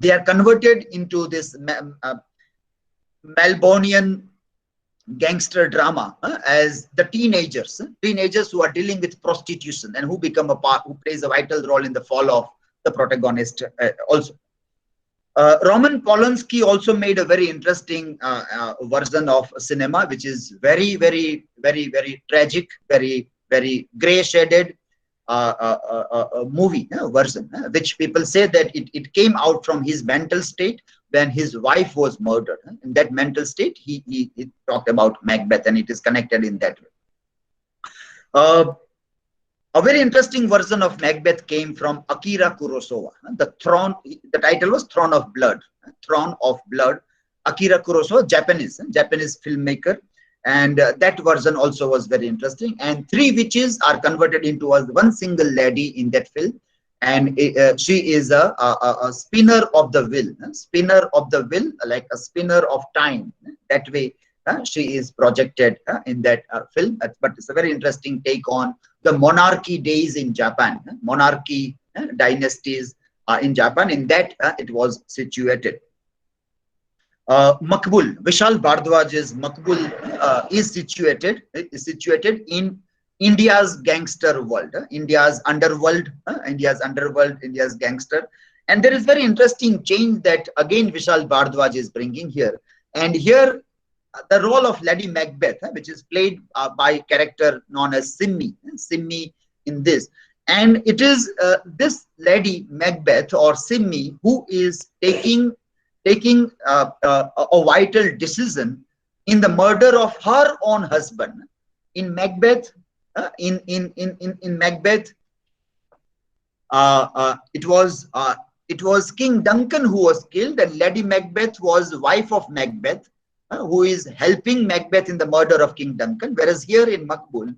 they are converted into this Melbourneian gangster drama as the teenagers who are dealing with prostitution and who plays a vital role in the fall of the protagonist also. Roman Polanski also made a very interesting version of cinema, which is very tragic, very gray shaded movie version, which people say that it came out from his mental state when his wife was murdered. In that mental state, he talked about Macbeth, and it is connected in that way. A very interesting version of Macbeth came from Akira Kurosawa. The title was Throne of Blood. Akira Kurosawa, Japanese filmmaker, and that version also was very interesting. And three witches are converted into one single lady in that film, and she is a spinner of the wheel, like a spinner of time. That way, she is projected in that film. But it's a very interesting take on the monarchy days in Japan, monarchy dynasties in Japan. In that, it was situated. Makbul, Vishal Bhardwaj's Makbul is situated in India's gangster world, India's underworld, India's gangster. And there is very interesting change that again Vishal Bhardwaj is bringing here. And here the role of Lady Macbeth, which is played by a character known as Simmi in this. And it is this Lady Macbeth or Simmi who is taking a vital decision in the murder of her own husband. In Macbeth, in Macbeth, it was King Duncan who was killed, and Lady Macbeth was wife of Macbeth, who is helping Macbeth in the murder of King Duncan. Whereas here in Makbul,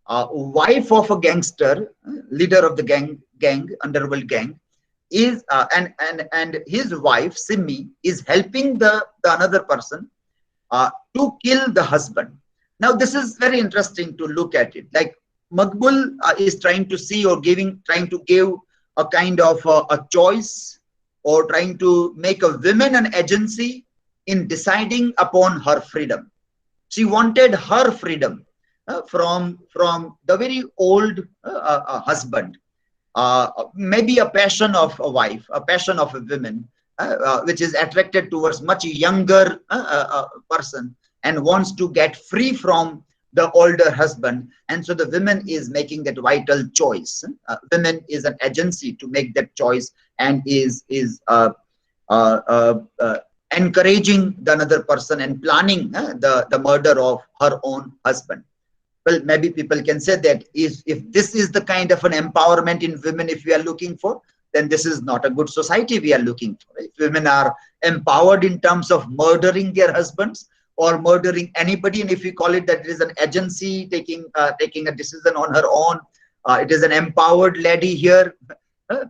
wife of a gangster, leader of the underworld gang, is and his wife Simmi is helping the another person to kill the husband. Now this is very interesting to look at it. Like Makbul is trying to see or trying to give a kind of a choice, or trying to make a woman an agency in deciding upon her freedom. She wanted her freedom from the very old husband. Maybe a passion of a wife, a passion of a woman, which is attracted towards much younger person and wants to get free from the older husband. And so the woman is making that vital choice. Women is an agency to make that choice, and is encouraging the another person and planning the murder of her own husband. Well, maybe people can say that if this is the kind of an empowerment in women if we are looking for, then this is not a good society we are looking for. If women are empowered in terms of murdering their husbands or murdering anybody, and if we call it that it is an agency taking a decision on her own, it is an empowered lady here,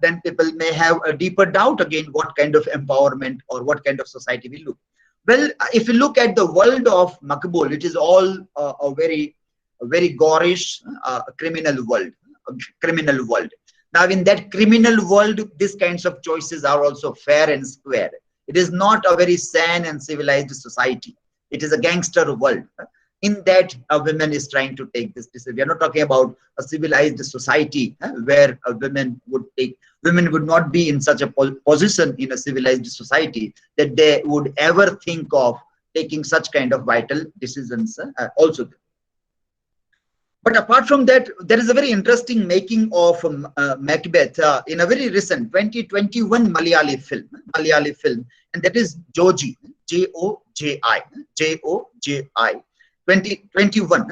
then people may have a deeper doubt again what kind of empowerment or what kind of society we look. Well, if you look at the world of Makbul, it is all a very gorish criminal world. Now, in that criminal world, these kinds of choices are also fair and square. It is not a very sane and civilized society. It is a gangster world. In that, a woman is trying to take this decision. We are not talking about a civilized society where women would not be in such a position in a civilized society that they would ever think of taking such kind of vital decisions also. But apart from that, there is a very interesting making of Macbeth in a very recent 2021 Malayali film, and that is Joji, Joji, 2021,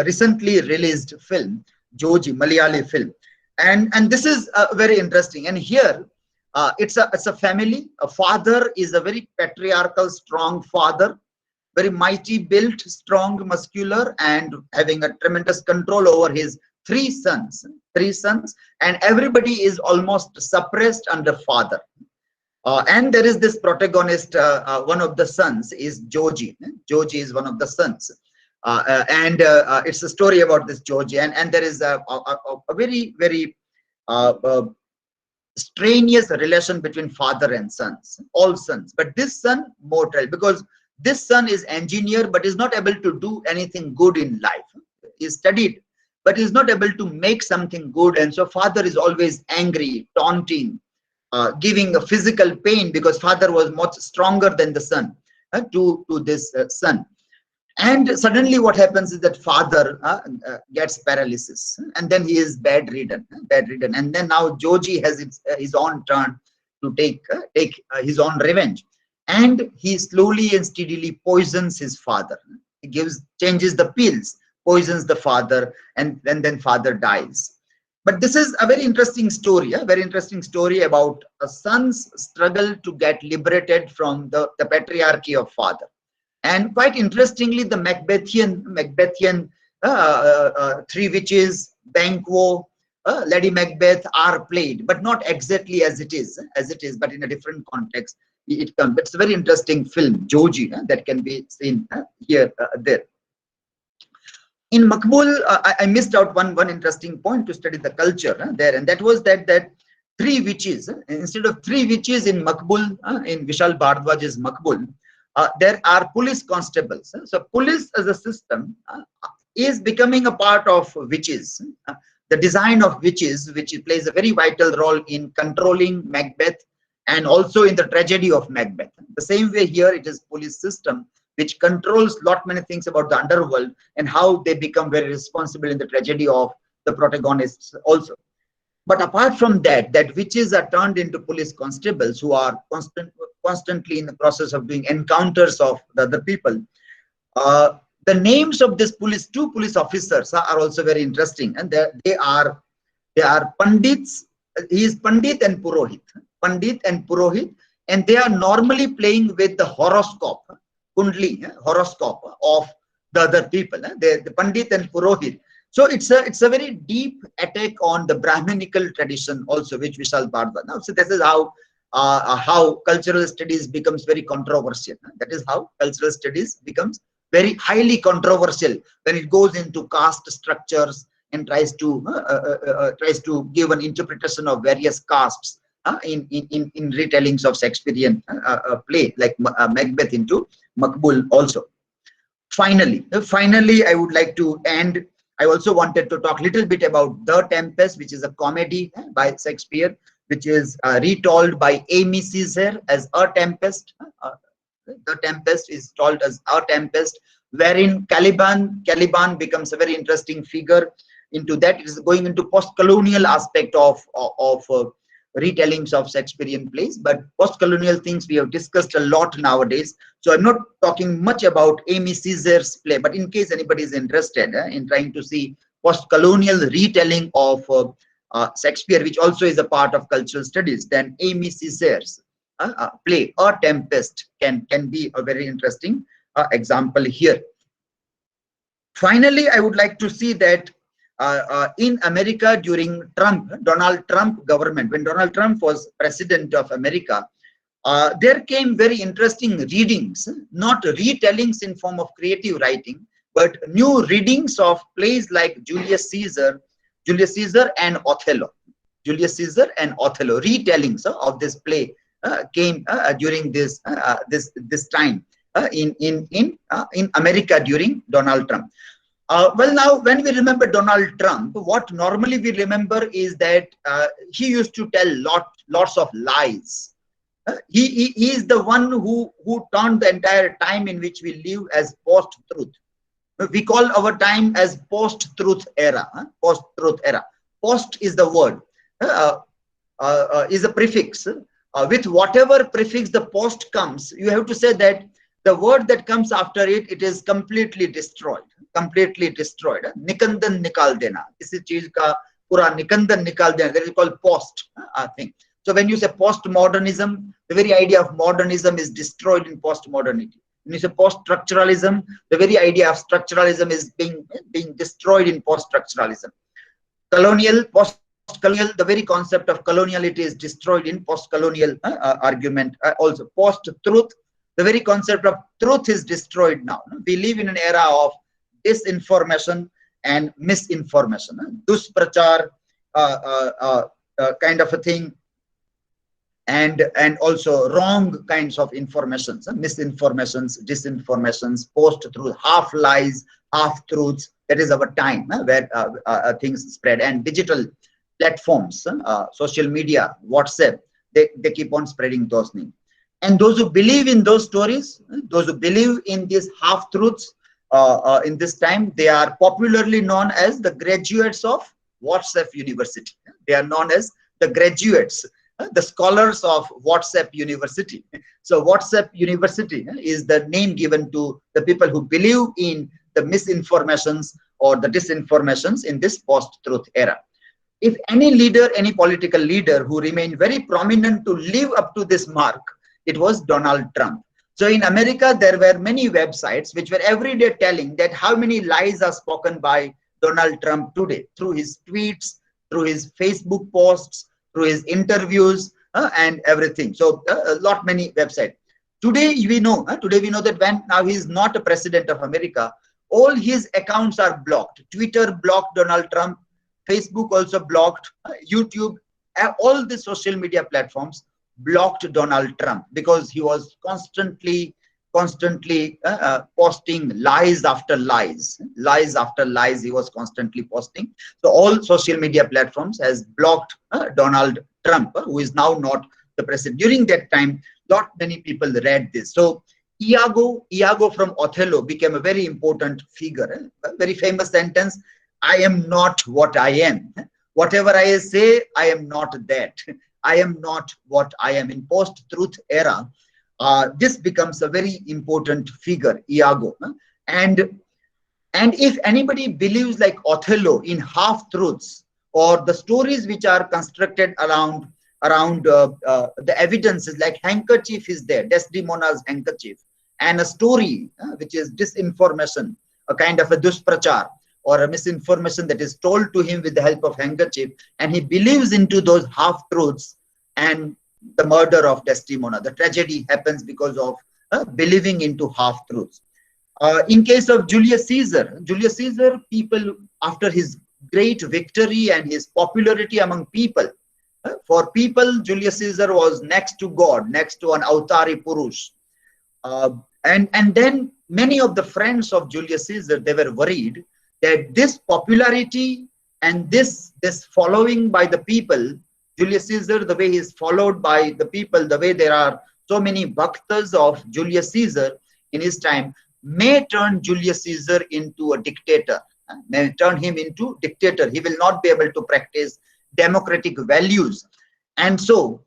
recently released film, Joji, Malayali film, and this is very interesting. And here, it's a family. A father is a very patriarchal, strong father, very mighty built, strong, muscular, and having a tremendous control over his three sons, and everybody is almost suppressed under father. And there is this protagonist, one of the sons is Joji. Joji is one of the sons. And it's a story about this Joji. And there is a very, very strenuous relation between father and sons, all sons. But this son, mortal, because this son is engineer, but is not able to do anything good in life. He studied, but is not able to make something good. And so father is always angry, taunting, giving a physical pain, because father was much stronger than the son to this son. And suddenly what happens is that father gets paralysis, and then he is bedridden. And then now Joji has his own turn to take his own revenge. And he slowly and steadily poisons his father. He changes the pills, poisons the father, and then father dies. But this is a very interesting story, about a son's struggle to get liberated from the patriarchy of father. And quite interestingly, the Macbethian three witches, Banquo, Lady Macbeth are played, but not exactly as it is, but in a different context. It comes. It's a very interesting film, Joji, that can be seen here, there. In Makbul, I missed out one interesting point to study the culture there, and that was that three witches, instead of three witches in Makbul, in Vishal Bhardwaj's Makbul, there are police constables. So police as a system is becoming a part of witches. The design of witches, which plays a very vital role in controlling Macbeth and also in the tragedy of Macbeth. The same way here, it is police system which controls lot many things about the underworld and how they become very responsible in the tragedy of the protagonists also. But apart from that, that witches are turned into police constables who are constantly in the process of doing encounters of the other people. The names of this two police officers are also very interesting, and they are Pandits. He is Pandit and Purohit. Pandit and Purohit, and they are normally playing with the horoscope, Kundli, horoscope of the other people. The Pandit and Purohit. So it's a very deep attack on the Brahminical tradition also, which we shall part now. So this is how cultural studies becomes very controversial. That is how cultural studies becomes very highly controversial when it goes into caste structures and tries to give an interpretation of various castes in retellings of Shakespearean play like Macbeth into Makbul also. Finally, I would like to end. I also wanted to talk a little bit about The Tempest, which is a comedy by Shakespeare, which is retold by Amy Caesar as A Tempest. The Tempest is told as A Tempest, wherein Caliban becomes a very interesting figure. Into that, it is going into post-colonial aspect of retellings of Shakespearean plays, but post-colonial things we have discussed a lot nowadays. So I'm not talking much about Amy Caesar's play, but in case anybody is interested in trying to see post-colonial retelling of Shakespeare, which also is a part of cultural studies, then Amy Caesar's play A Tempest can be a very interesting example here. Finally, I would like to see that in America during Donald Trump government, when Donald Trump was president of America, there came very interesting readings, not retellings in form of creative writing, but new readings of plays like Julius Caesar and Othello. Julius Caesar and Othello, retellings of this play came during this time in America during Donald Trump. Well, now, when we remember Donald Trump, what normally we remember is that he used to tell lots of lies. He is the one who turned the entire time in which we live as post-truth. We call our time as post-truth era. Post-truth era. Post is the word, is a prefix. With whatever prefix the post comes, you have to say that the word that comes after it, it is completely destroyed. Completely destroyed. Nikandan nikal dena. This is cheez ka pura nikandan nikal dena. That is called post thing. So when you say postmodernism, the very idea of modernism is destroyed in postmodernity. When you say post-structuralism, the very idea of structuralism is being destroyed in post-structuralism. Post-colonial, the very concept of coloniality is destroyed in post-colonial argument. Also, post-truth, the very concept of truth is destroyed now. We live in an era of disinformation and misinformation. Dusprachar kind of a thing, and also wrong kinds of informations, misinformations, disinformations, post-truth, half lies, half truths. That is our time where things spread. And digital platforms, social media, WhatsApp, they keep on spreading those things. And those who believe in those stories, those who believe in these half-truths in this time, they are popularly known as the graduates of WhatsApp University. They are known as the graduates, the scholars of WhatsApp University. So WhatsApp University is the name given to the people who believe in the misinformations or the disinformations in this post-truth era. If any leader, any political leader who remained very prominent to live up to this mark, it was Donald Trump. So in America, there were many websites which were every day telling that how many lies are spoken by Donald Trump today through his tweets, through his Facebook posts, through his interviews and everything. So many websites. Today we know that when now he is not a president of America, all his accounts are blocked. Twitter blocked Donald Trump, Facebook also blocked, YouTube, all the social media platforms blocked Donald Trump because he was constantly constantly posting lies after lies, lies after lies. He was constantly posting. So all social media platforms has blocked Donald Trump, who is now not the president. During that time, not many people read this. So Iago from Othello became a very important figure. A very famous sentence: "I am not what I am. Whatever I say, I am not that. I am not what I am." In post-truth era, this becomes a very important figure, Iago. And if anybody believes like Othello in half-truths, or the stories which are constructed around the evidences, like handkerchief is there, Desdemona's handkerchief, and a story which is disinformation, a kind of a dusprachar or a misinformation that is told to him with the help of handkerchief, and he believes into those half-truths, and the murder of Desdemona, the tragedy happens because of believing into half-truths. In case of Julius Caesar, people, after his great victory and his popularity among people, for people, Julius Caesar was next to God, next to an Avatari Purush. And then many of the friends of Julius Caesar, they were worried that this popularity and this following by the people, Julius Caesar, the way he is followed by the people, the way there are so many bhaktas of Julius Caesar in his time, may turn Julius Caesar into a dictator, may turn him into dictator. He will not be able to practice democratic values. And so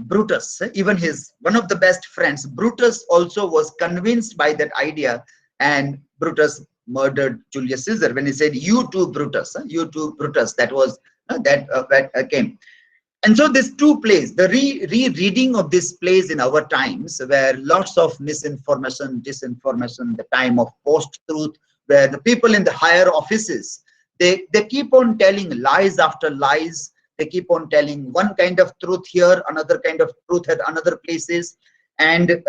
Brutus, even his one of the best friends, Brutus, also was convinced by that idea, and Brutus murdered Julius Caesar when he said, "You too, Brutus, you too, Brutus." That was that came. And so these two plays, the rereading of these plays in our times, where lots of misinformation, disinformation, the time of post-truth, where the people in the higher offices, they keep on telling lies after lies. They keep on telling one kind of truth here, another kind of truth at another places, and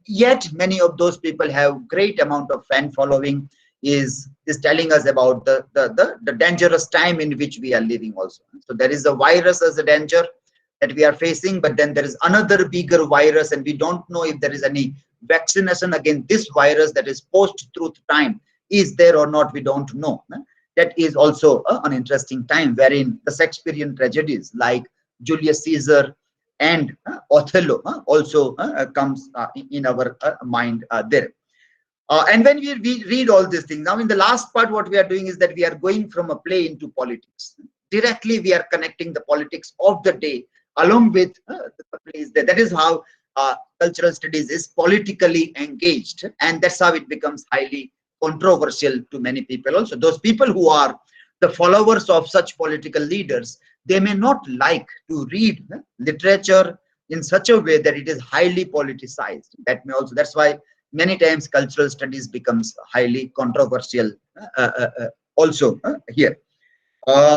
yet many of those people have great amount of fan following. Is telling us about the dangerous time in which we are living also. So there is a virus as a danger that we are facing, but then there is another bigger virus, and we don't know if there is any vaccination against this virus. That is post-truth time. Is there or not? We don't know. That is also an interesting time wherein the Shakespearean tragedies like Julius Caesar and Othello also comes in our mind there. And when we read all these things, now in the last part, what we are doing is that we are going from a play into politics. Directly, we are connecting the politics of the day along with the plays there. That is how cultural studies is politically engaged, and that's how it becomes highly controversial to many people also. Those people who are the followers of such political leaders, they may not like to read literature in such a way that it is highly politicized. That may also, that's why many times cultural studies becomes highly controversial also here.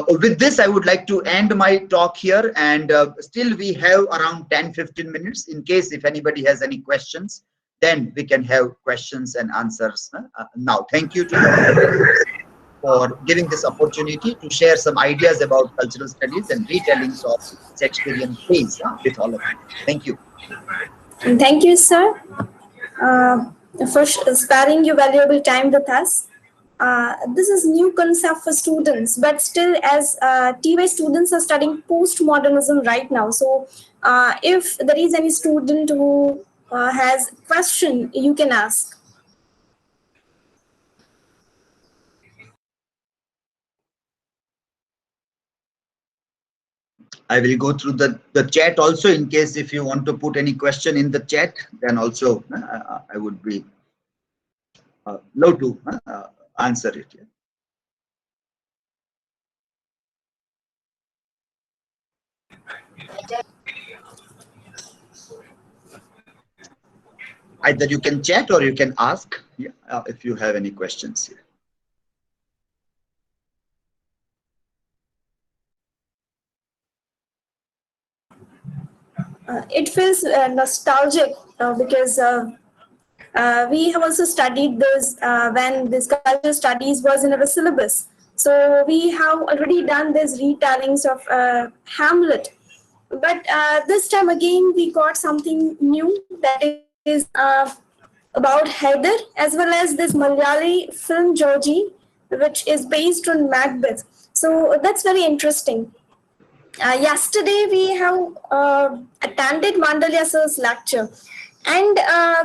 With this, I would like to end my talk here, and still we have around 10-15 minutes in case if anybody has any questions, then we can have questions and answers now. Thank you to you for giving this opportunity to share some ideas about cultural studies and retellings of Shakespearean plays with all of you. Thank you. Thank you, sir, for sparing your valuable time with us. This is new concept for students, but still as TY students are studying postmodernism right now. So if there is any student who has question, you can ask. I will go through the chat also in case if you want to put any question in the chat, then also I would be love to answer it. Either you can chat or you can ask if you have any questions here. It feels nostalgic because we have also studied this when this cultural studies was in our syllabus. So we have already done this retellings of Hamlet. But this time again, we got something new, that is about Haider, as well as this Malayali film Georgie, which is based on Macbeth. So that's very interesting. Yesterday we have attended Mandalya sir's lecture, and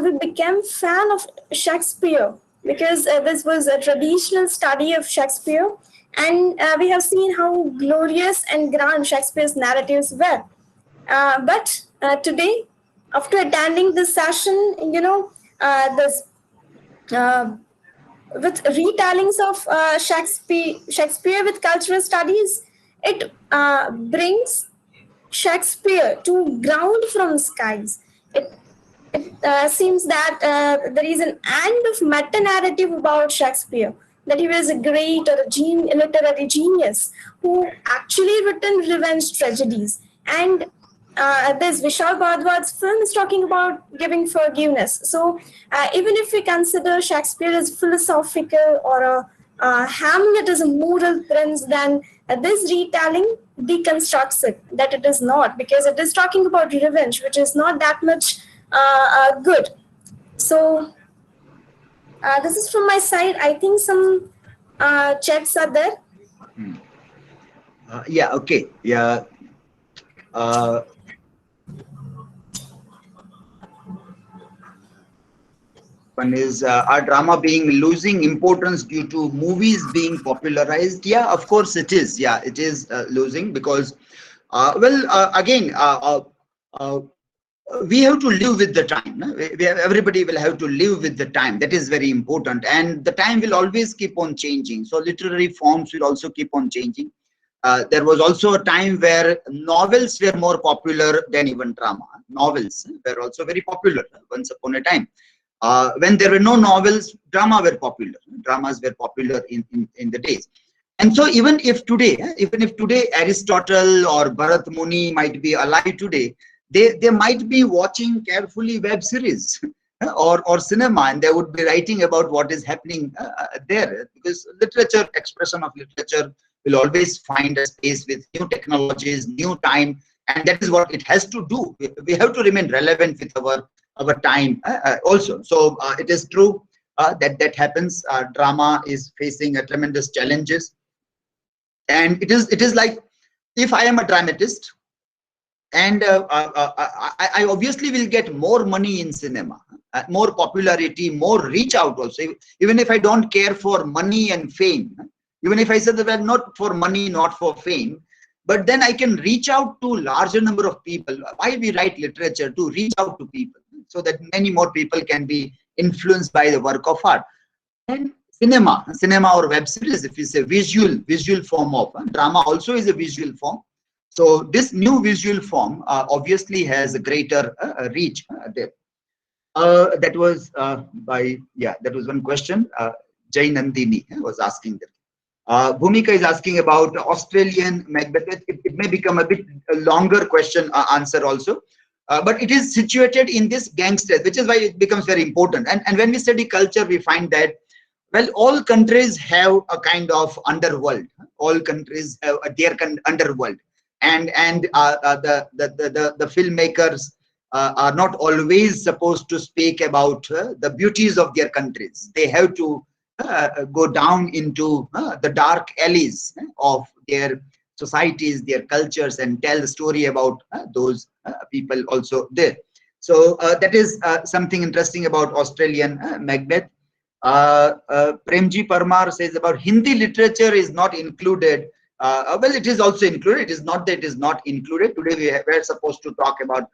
we became fan of Shakespeare because this was a traditional study of Shakespeare, and we have seen how glorious and grand Shakespeare's narratives were. But today, after attending this session, this uh, with retellings of Shakespeare with cultural studies, it brings Shakespeare to ground from skies. It seems that there is an end of meta narrative about Shakespeare, that he was a great or a literary genius who actually written revenge tragedies. And this Vishal Bhardwaj's film is talking about giving forgiveness. So even if we consider Shakespeare as philosophical or a Hamlet as a moral prince, then this retelling deconstructs it, that it is not, because it is talking about revenge, which is not that much good. So this is from my side. I think some chats are there. Yeah, okay. Yeah. One is, are drama being losing importance due to movies being popularized? Yeah, of course it is. Yeah, it is losing because, again, we have to live with the time. No? Everybody will have to live with the time. That is very important, and the time will always keep on changing. So literary forms will also keep on changing. There was also a time where novels were more popular than even drama. Novels were also very popular once upon a time. When there were no novels, drama were popular. Dramas were popular in the days. And so even if today Aristotle or Bharat Muni might be alive today, they might be watching carefully web series or cinema, and they would be writing about what is happening there, because literature, expression of literature will always find a space with new technologies, new time, and that is what it has to do. We have to remain relevant with our time also. So it is true that happens. Drama is facing a tremendous challenges, and it is like, if I am a dramatist, and I obviously will get more money in cinema, more popularity, more reach out also. Even if I don't care for money and fame, even if I said that I'm not for money, not for fame, but then I can reach out to larger number of people. Why we write literature? To reach out to people, so that many more people can be influenced by the work of art. And cinema or web series, if you say visual form of drama, also is a visual form. So this new visual form obviously has a greater reach there. That was that was one question. Jai Nandini was asking that. Bhumika is asking about Australian Macbeth. It may become a bit longer question answer also. But it is situated in this gangster, which is why it becomes very important. And when we study culture, we find that, well, all countries have a kind of underworld. All countries have their underworld, and the filmmakers are not always supposed to speak about the beauties of their countries. They have to go down into the dark alleys of their societies, their cultures, and tell the story about those people also there. So that is something interesting about Australian Macbeth. Premji Parmar says about Hindi literature is not included. Well, it is also included. It is not that it is not included. Today we were supposed to talk about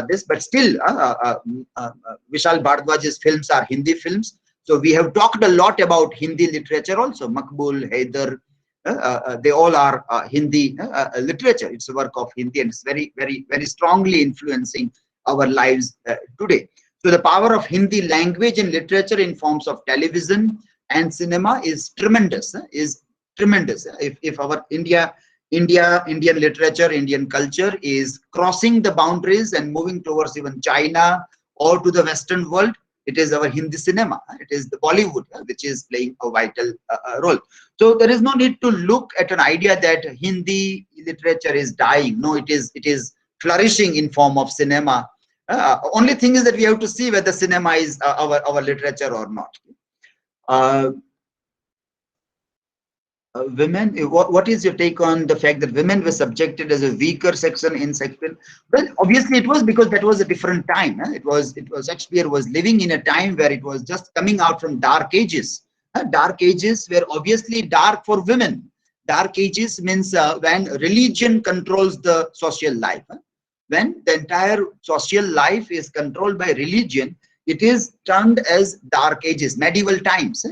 this, but still Vishal Bhardwaj's films are Hindi films. So we have talked a lot about Hindi literature also. Makbul, Haider, they all are Hindi literature. It's a work of Hindi, and it's very, very, very strongly influencing our lives today. So the power of Hindi language and literature in forms of television and cinema is tremendous. If our Indian literature, Indian culture is crossing the boundaries and moving towards even China or to the Western world, it is our Hindi cinema. It is the Bollywood which is playing a vital role. So there is no need to look at an idea that Hindi literature is dying. No, it is flourishing in form of cinema. Only thing is that we have to see whether cinema is our literature or not. Uh, Women, what is your take on the fact that women were subjected as a weaker section in Shakespeare? Well, obviously it was because that was a different time. It was Shakespeare was living in a time where it was just coming out from dark ages. Dark ages were obviously dark for women. Dark ages means when religion controls the social life. When the entire social life is controlled by religion, it is termed as dark ages, medieval times.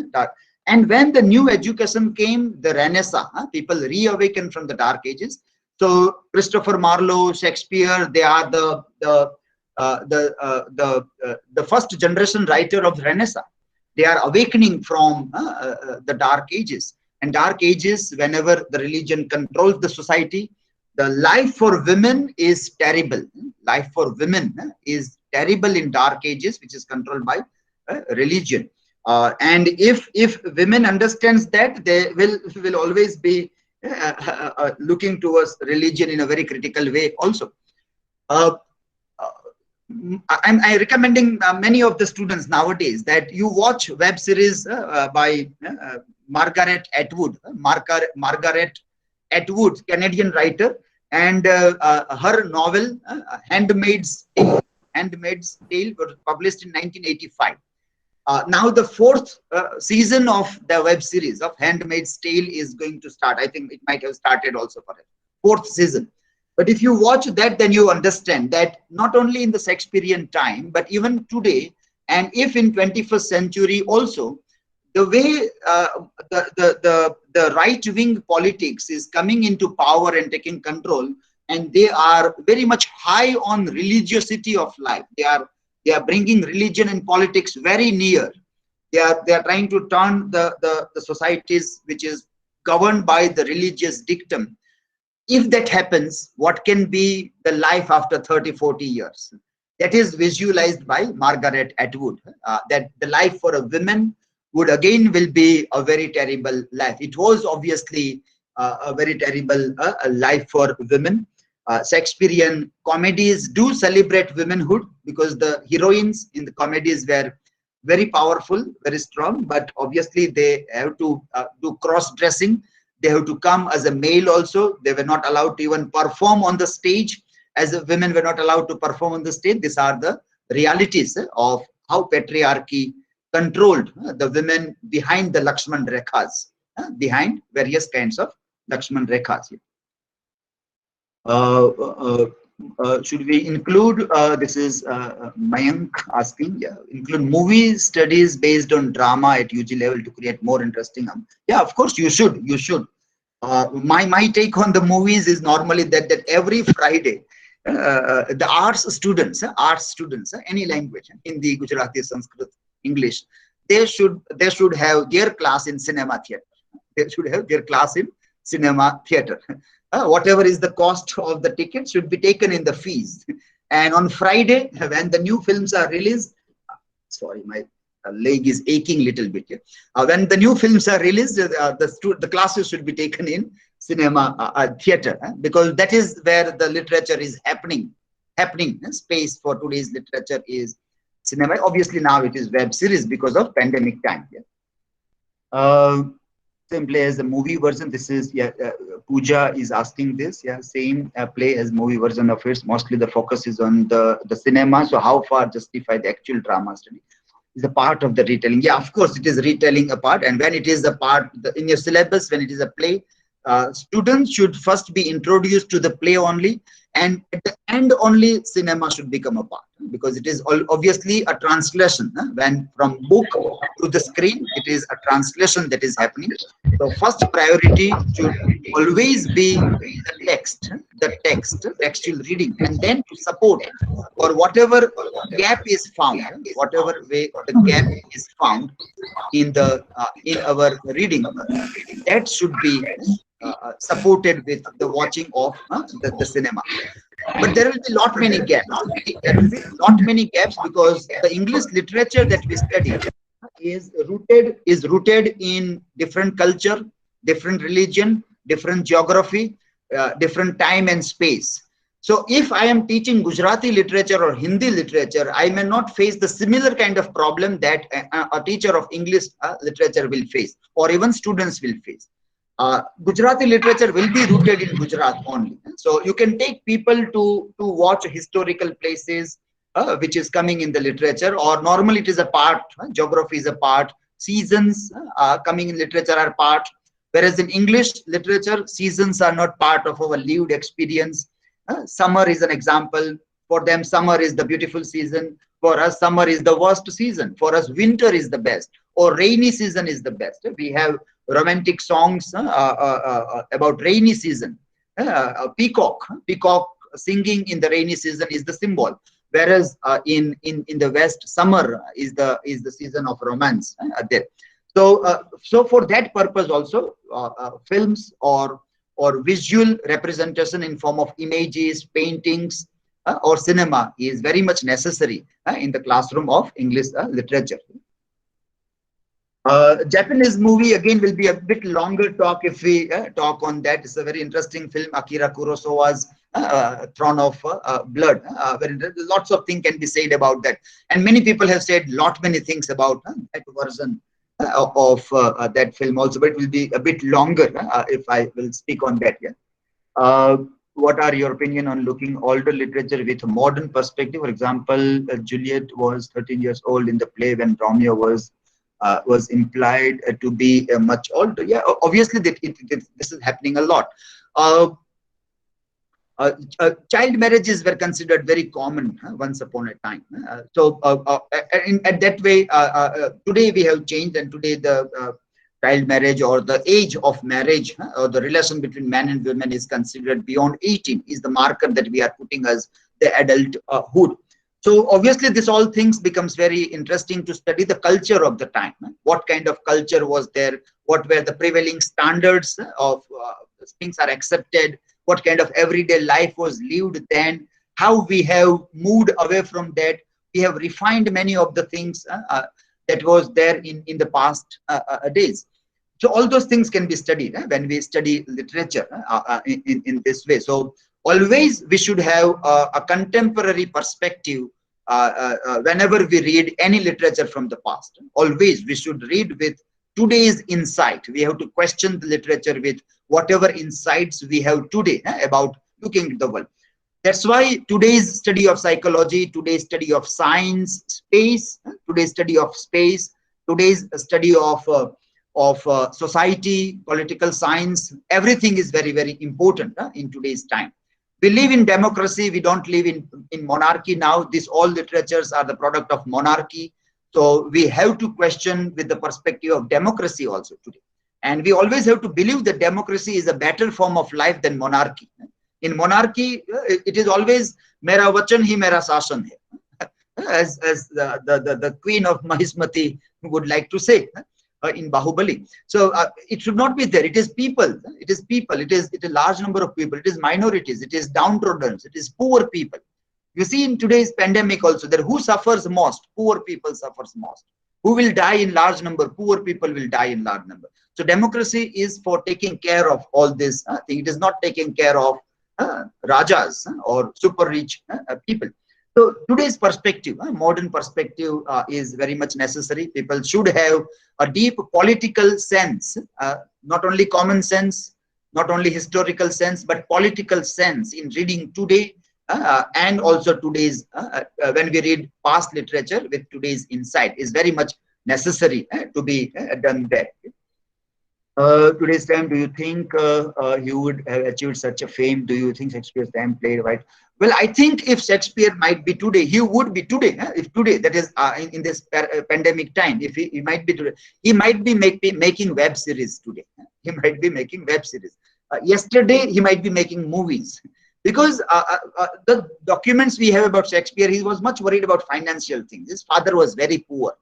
And when the new education came, the Renaissance, people reawakened from the dark ages. So Christopher Marlowe, Shakespeare, they are the first generation writer of Renaissance. They are awakening from the dark ages. And dark ages, whenever the religion controls the society, the life for women is terrible. Life for women is terrible in dark ages, which is controlled by religion. And if women understands that, they will always be looking towards religion in a very critical way also. I'm recommending many of the students nowadays that you watch web series by Margaret Atwood. Margaret Atwood, Canadian writer, and her novel Handmaid's Tale was published in 1985. Now the fourth season of the web series of Handmaid's Tale is going to start. I think it might have started also for it. Fourth season. But if you watch that, then you understand that not only in the Shakespearean time, but even today, and if in 21st century also, the way the right-wing politics is coming into power and taking control, and they are very much high on religiosity of life. They are bringing religion and politics very near. They are trying to turn the societies which is governed by the religious dictum. If that happens, what can be the life after 30-40 years? That is visualized by Margaret Atwood, that the life for a woman will be a very terrible life. It was obviously a very terrible life for women. Shakespearean comedies do celebrate womanhood because the heroines in the comedies were very powerful, very strong, but obviously they have to do cross-dressing. They have to come as a male also. They were not allowed to even perform on the stage, as women were not allowed to perform on the stage. These are the realities of how patriarchy controlled the women behind the Lakshman Rekhas, behind various kinds of Lakshman Rekhas. Should we include, this is Mayank asking, include movie studies based on drama at UG level to create more interesting? Yeah, of course you should. My take on the movies is normally that every Friday, the arts students, any language, Hindi, Gujarati, Sanskrit, English, they should have their class in cinema theater. They should have their class in cinema theater. Whatever is the cost of the ticket should be taken in the fees. And on Friday, when the new films are released, sorry, my leg is aching a little bit here. When the new films are released, the classes should be taken in cinema theater, because that is where the literature is happening. Space for today's literature is cinema. Obviously now it is web series because of pandemic time. Same play as the movie version. This is Pooja is asking this. Same play as movie version of it. Mostly the focus is on the cinema. So how far justify the actual drama study? Is a part of the retelling. Yeah, of course it is retelling a part. And when it is a part in your syllabus, when it is a play, students should first be introduced to the play only, and at the end only cinema should become a part, because it is obviously a translation. When from book to the screen, it is a translation that is happening. So first priority should always be the textual reading, and then to support or whatever gap is found, whatever way the gap is found in our reading, that should be supported with the watching of the cinema. But there will be lot many gaps. There will be lot many gaps because the English literature that we study is rooted in different culture, different religion, different geography, different time and space. So if I am teaching Gujarati literature or Hindi literature, I may not face the similar kind of problem that a teacher of English literature will face, or even students will face. Gujarati literature will be rooted in Gujarat only. So you can take people to watch historical places, which is coming in the literature, or normally it is a part, geography is a part, seasons coming in literature are part, whereas in English literature, seasons are not part of our lived experience. Summer is an example. For them, summer is the beautiful season. For us, summer is the worst season. For us, winter is the best, or rainy season is the best. We have romantic songs about rainy season. Peacock singing in the rainy season is the symbol. Whereas in the West, summer is the season of romance there. So for that purpose also, films or visual representation in form of images, paintings, or cinema is very much necessary in the classroom of English literature. Japanese movie again will be a bit longer talk if we talk on that. It's a very interesting film, Akira Kurosawa's Throne of Blood. Lots of things can be said about that, and many people have said many things about that version of that film also, but it will be a bit longer if I will speak on that. Yeah. What are your opinion on looking older literature with a modern perspective? For example, Juliet was 13 years old in the play when Romeo was implied to be much older. Yeah, obviously this is happening a lot. Child marriages were considered very common once upon a time. At that way, today we have changed, and today the child marriage or the age of marriage or the relation between man and woman is considered beyond 18 is the marker that we are putting as the adulthood. So obviously this all things becomes very interesting to study the culture of the time. What kind of culture was there? What were the prevailing standards of things are accepted? What kind of everyday life was lived then? How we have moved away from that? We have refined many of the things that was there in the past days. So all those things can be studied when we study literature in this way. So always we should have a contemporary perspective whenever we read any literature from the past. Always we should read with today's insight. We have to question the literature with whatever insights we have today about looking at the world. That's why today's study of psychology, today's study of science, space, today's study of space, today's study of society, political science, everything is very, very important in today's time. We live in democracy. We don't live in monarchy now. These all literatures are the product of monarchy. So we have to question with the perspective of democracy also today. And we always have to believe that democracy is a better form of life than monarchy. In monarchy, it is always mera vachan hi mera shasan hai, as the queen of Mahismati would like to say in Bahubali. So it should not be there. It is people. It is people. It is a large number of people. It is minorities. It is downtrodden. It is poor people. You see in today's pandemic also that who suffers most? Poor people suffers most. Who will die in large number? Poor people will die in large number. So democracy is for taking care of all this thing. It is not taking care of rajas or super rich people. So today's perspective, modern perspective is very much necessary. People should have a deep political sense, not only common sense, not only historical sense, but political sense in reading today and also today's, when we read past literature with today's insight is very much necessary to be done there. Today's time, do you think he would have achieved such a fame? Do you think Shakespeare's time played right? Well, I think if Shakespeare might be today, he would be today. If today, that is in this pandemic time, if he might be today, he might be making web series today. He might be making web series. Yesterday, he might be making movies. Because the documents we have about Shakespeare, he was much worried about financial things. His father was very poor.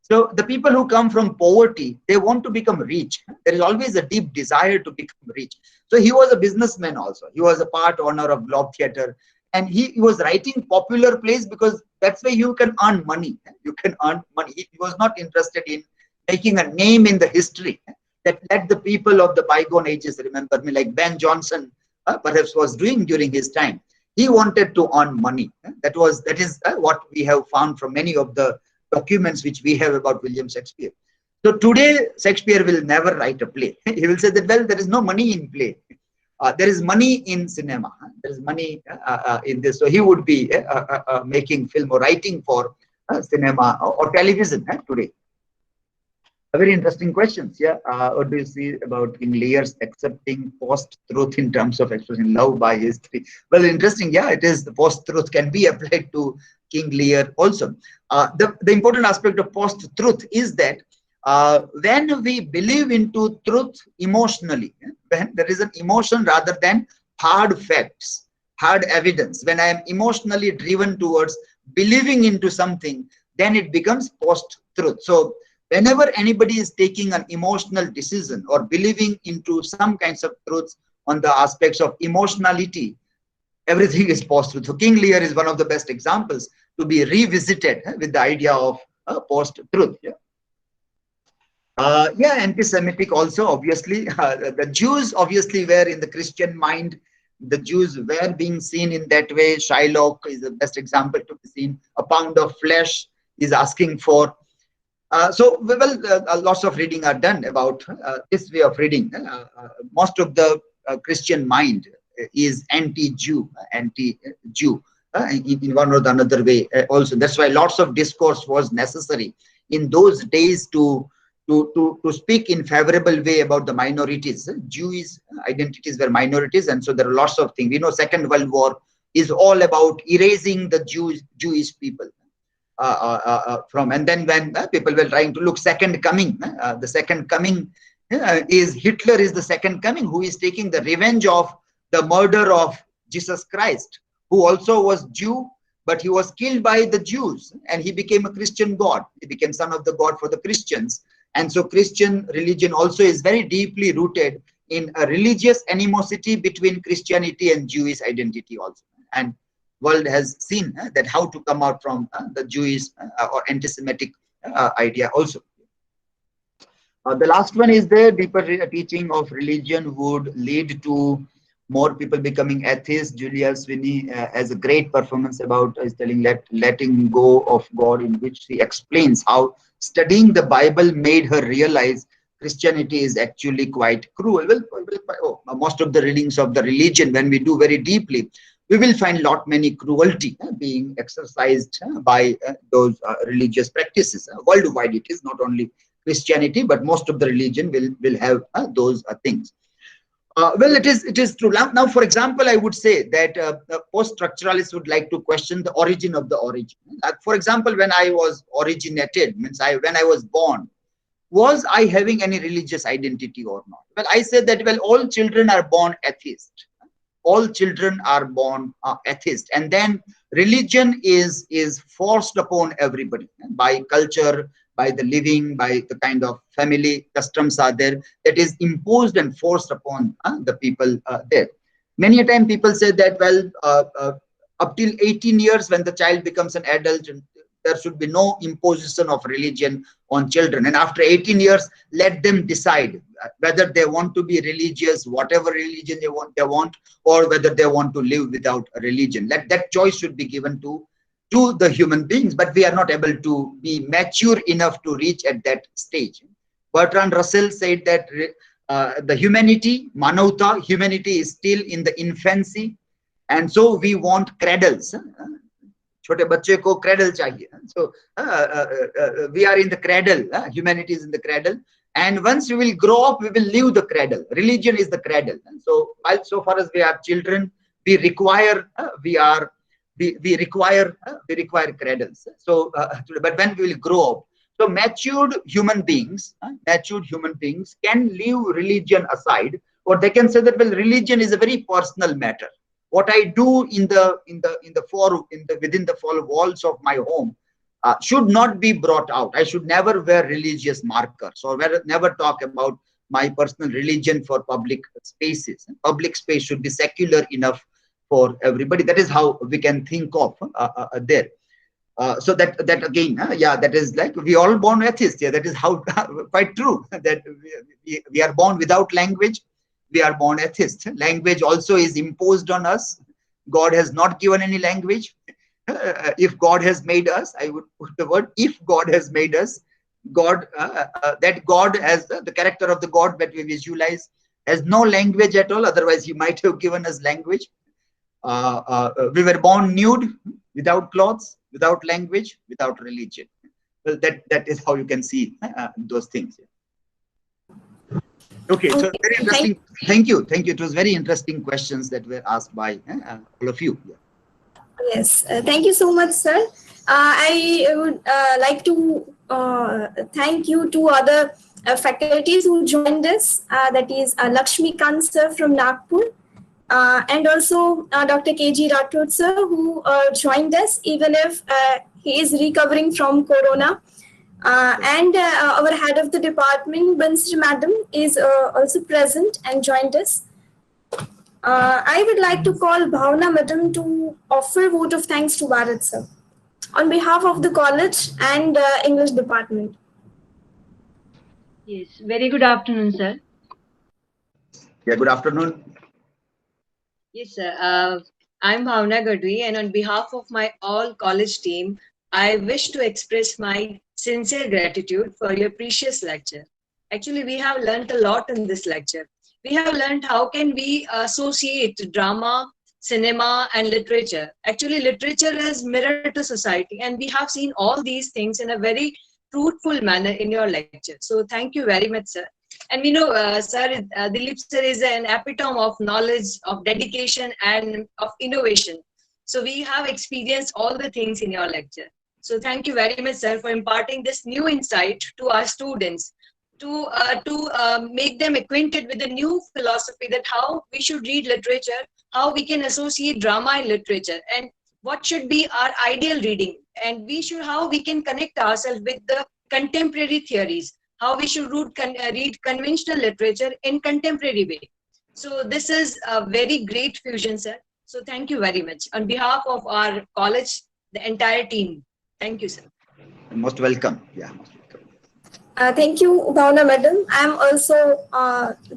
So the people who come from poverty, they want to become rich. There is always a deep desire to become rich. So he was a businessman also. He was a part owner of Globe Theatre. And he was writing popular plays because that's where you can earn money. You can earn money. He was not interested in making a name in the history that let the people of the bygone ages remember me, like Ben Jonson perhaps was doing during his time. He wanted to earn money. That is what we have found from many of the documents which we have about William Shakespeare. So today, Shakespeare will never write a play. He will say that, well, there is no money in play. There is money in cinema. There is money in this. So he would be making film or writing for cinema or television today. A very interesting questions. Yeah. What do you see about King Lear's accepting post-truth in terms of expressing love by history? Well, interesting. Yeah, it is. The post-truth can be applied to King Lear also. The important aspect of post-truth is that when we believe into truth emotionally, when there is an emotion rather than hard facts, hard evidence, when I am emotionally driven towards believing into something, then it becomes post-truth. So whenever anybody is taking an emotional decision or believing into some kinds of truths on the aspects of emotionality, everything is post-truth. So King Lear is one of the best examples to be revisited with the idea of post-truth. Yeah, anti-Semitic also, obviously. The Jews obviously were in the Christian mind. The Jews were being seen in that way. Shylock is the best example to be seen. A pound of flesh is asking for. Lots of reading are done about this way of reading. Most of the Christian mind is anti-Jew, in one or the another way also. That's why lots of discourse was necessary in those days to speak in favorable way about the minorities. Jewish identities were minorities, and so there are lots of things. We know Second World War is all about erasing the Jewish people. And then when people were trying to look second coming, the second coming is Hitler is the second coming, who is taking the revenge of the murder of Jesus Christ, who also was Jew, but he was killed by the Jews and he became a Christian god. He became son of the god for the Christians. And so Christian religion also is very deeply rooted in a religious animosity between Christianity and Jewish identity also. And world has seen that how to come out from the Jewish or anti-Semitic idea also. The last one is the deeper teaching of religion would lead to more people becoming atheists. Julia Sweeney has a great performance about is telling letting go of God, in which she explains how studying the Bible made her realize Christianity is actually quite cruel. Most of the readings of the religion, when we do very deeply, we will find many cruelty being exercised by those religious practices. Worldwide, it is not only Christianity, but most of the religion will have those things. It is true. Now, for example, I would say that post-structuralists would like to question the origin of the origin. For example, when I was originated, means when I was born, was I having any religious identity or not? Well, I said that, well, all children are born atheist. All children are born atheist, and then religion is forced upon everybody by culture, by the living, by the kind of family customs are there, that is imposed and forced upon the people there. Many a time people say that, well, up till 18 years, when the child becomes an adult, there should be no imposition of religion on children, and after 18 years let them decide whether they want to be religious, whatever religion they want, or whether they want to live without a religion. That choice should be given to the human beings, but we are not able to be mature enough to reach at that stage. Bertrand Russell said that the humanity is still in the infancy, and so we want cradles. छोटे बच्चे को cradle चाहिए. So we are in the cradle. Humanity is in the cradle, and once we will grow up, we will leave the cradle. Religion is the cradle. So so far as we are children, we require we require cradles. So but when we will grow up, so matured human beings can leave religion aside, or they can say that, well, religion is a very personal matter. What I do within the four walls of my home should not be brought out. I should never wear religious markers, or never talk about my personal religion for public spaces. Public space should be secular enough for everybody. That is how we can think of there. So that again, that is like we all born atheists. Yeah, that is how quite true that we are born without language. We are born atheists. Language also is imposed on us. God has not given any language. If God has made us, I would put the word, if God has made us, God, that God as the character of the God that we visualize has no language at all. Otherwise, he might have given us language. We were born nude, without clothes, without language, without religion. Well, that is how you can see those things. Okay, so very interesting. Thank you. It was very interesting questions that were asked by all of you. Yes, thank you so much, sir. I would like to thank you two other faculties who joined us. That is Lakshmi Kant sir from Nagpur, and also Dr. K.G. Rathod sir, who joined us even if he is recovering from corona. And our head of the department, Bansri madam, is also present and joined us. I would like to call Bhavna madam to offer vote of thanks to Bharat sir on behalf of the college and English department. Yes, very good afternoon, sir. Yeah, good afternoon. Yes, sir. I'm Bhavna Gadwi, and on behalf of my all college team, I wish to express my sincere gratitude for your precious lecture. Actually, we have learned a lot in this lecture. We have learned how can we associate drama, cinema, and literature. Actually, literature is mirror to society, and we have seen all these things in a very fruitful manner in your lecture. So thank you very much, sir. And we know, sir, Dilip sir is an epitome of knowledge, of dedication, and of innovation. So we have experienced all the things in your lecture. So thank you very much, sir, for imparting this new insight to our students, to make them acquainted with the new philosophy that how we should read literature, how we can associate drama and literature, and what should be our ideal reading, and how we can connect ourselves with the contemporary theories, how we should read conventional literature in contemporary way. So this is a very great fusion, sir. So thank you very much on behalf of our college, the entire team. Thank you, sir. Most welcome. Yeah, most welcome. Thank you, Bhavna madam. I am also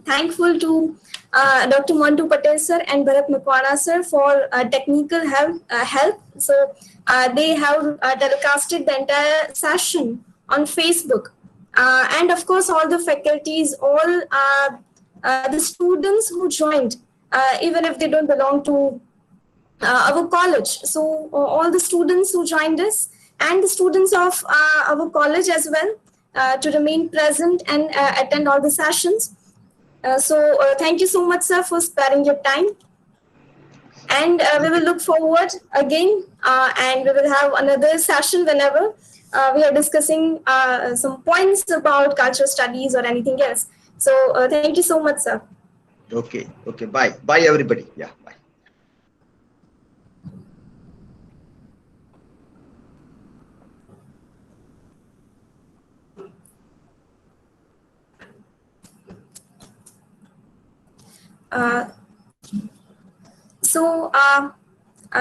thankful to Dr. Mantu Patel sir and Bharat Makwana sir for technical help. So they have telecasted the entire session on Facebook. And of course, all the faculties, all the students who joined, even if they don't belong to our college. So all the students who joined us and the students of our college as well to remain present and attend all the sessions. So thank you so much, sir, for sparing your time. And we will look forward again and we will have another session whenever we are discussing some points about cultural studies or anything else. So thank you so much, sir. Okay. Bye. Bye, everybody. Yeah, bye.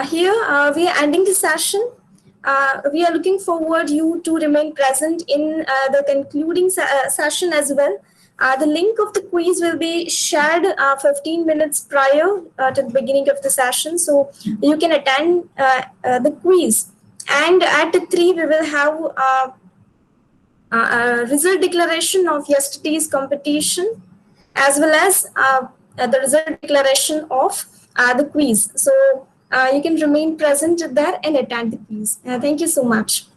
Here we are ending the session. We are looking forward you to remain present in the concluding session as well. The link of the quiz will be shared 15 minutes prior to the beginning of the session, so you can attend the quiz. And at 3 we will have a result declaration of yesterday's competition, as well as the result declaration of the quiz. So you can remain present there and attend the quiz. Thank you so much.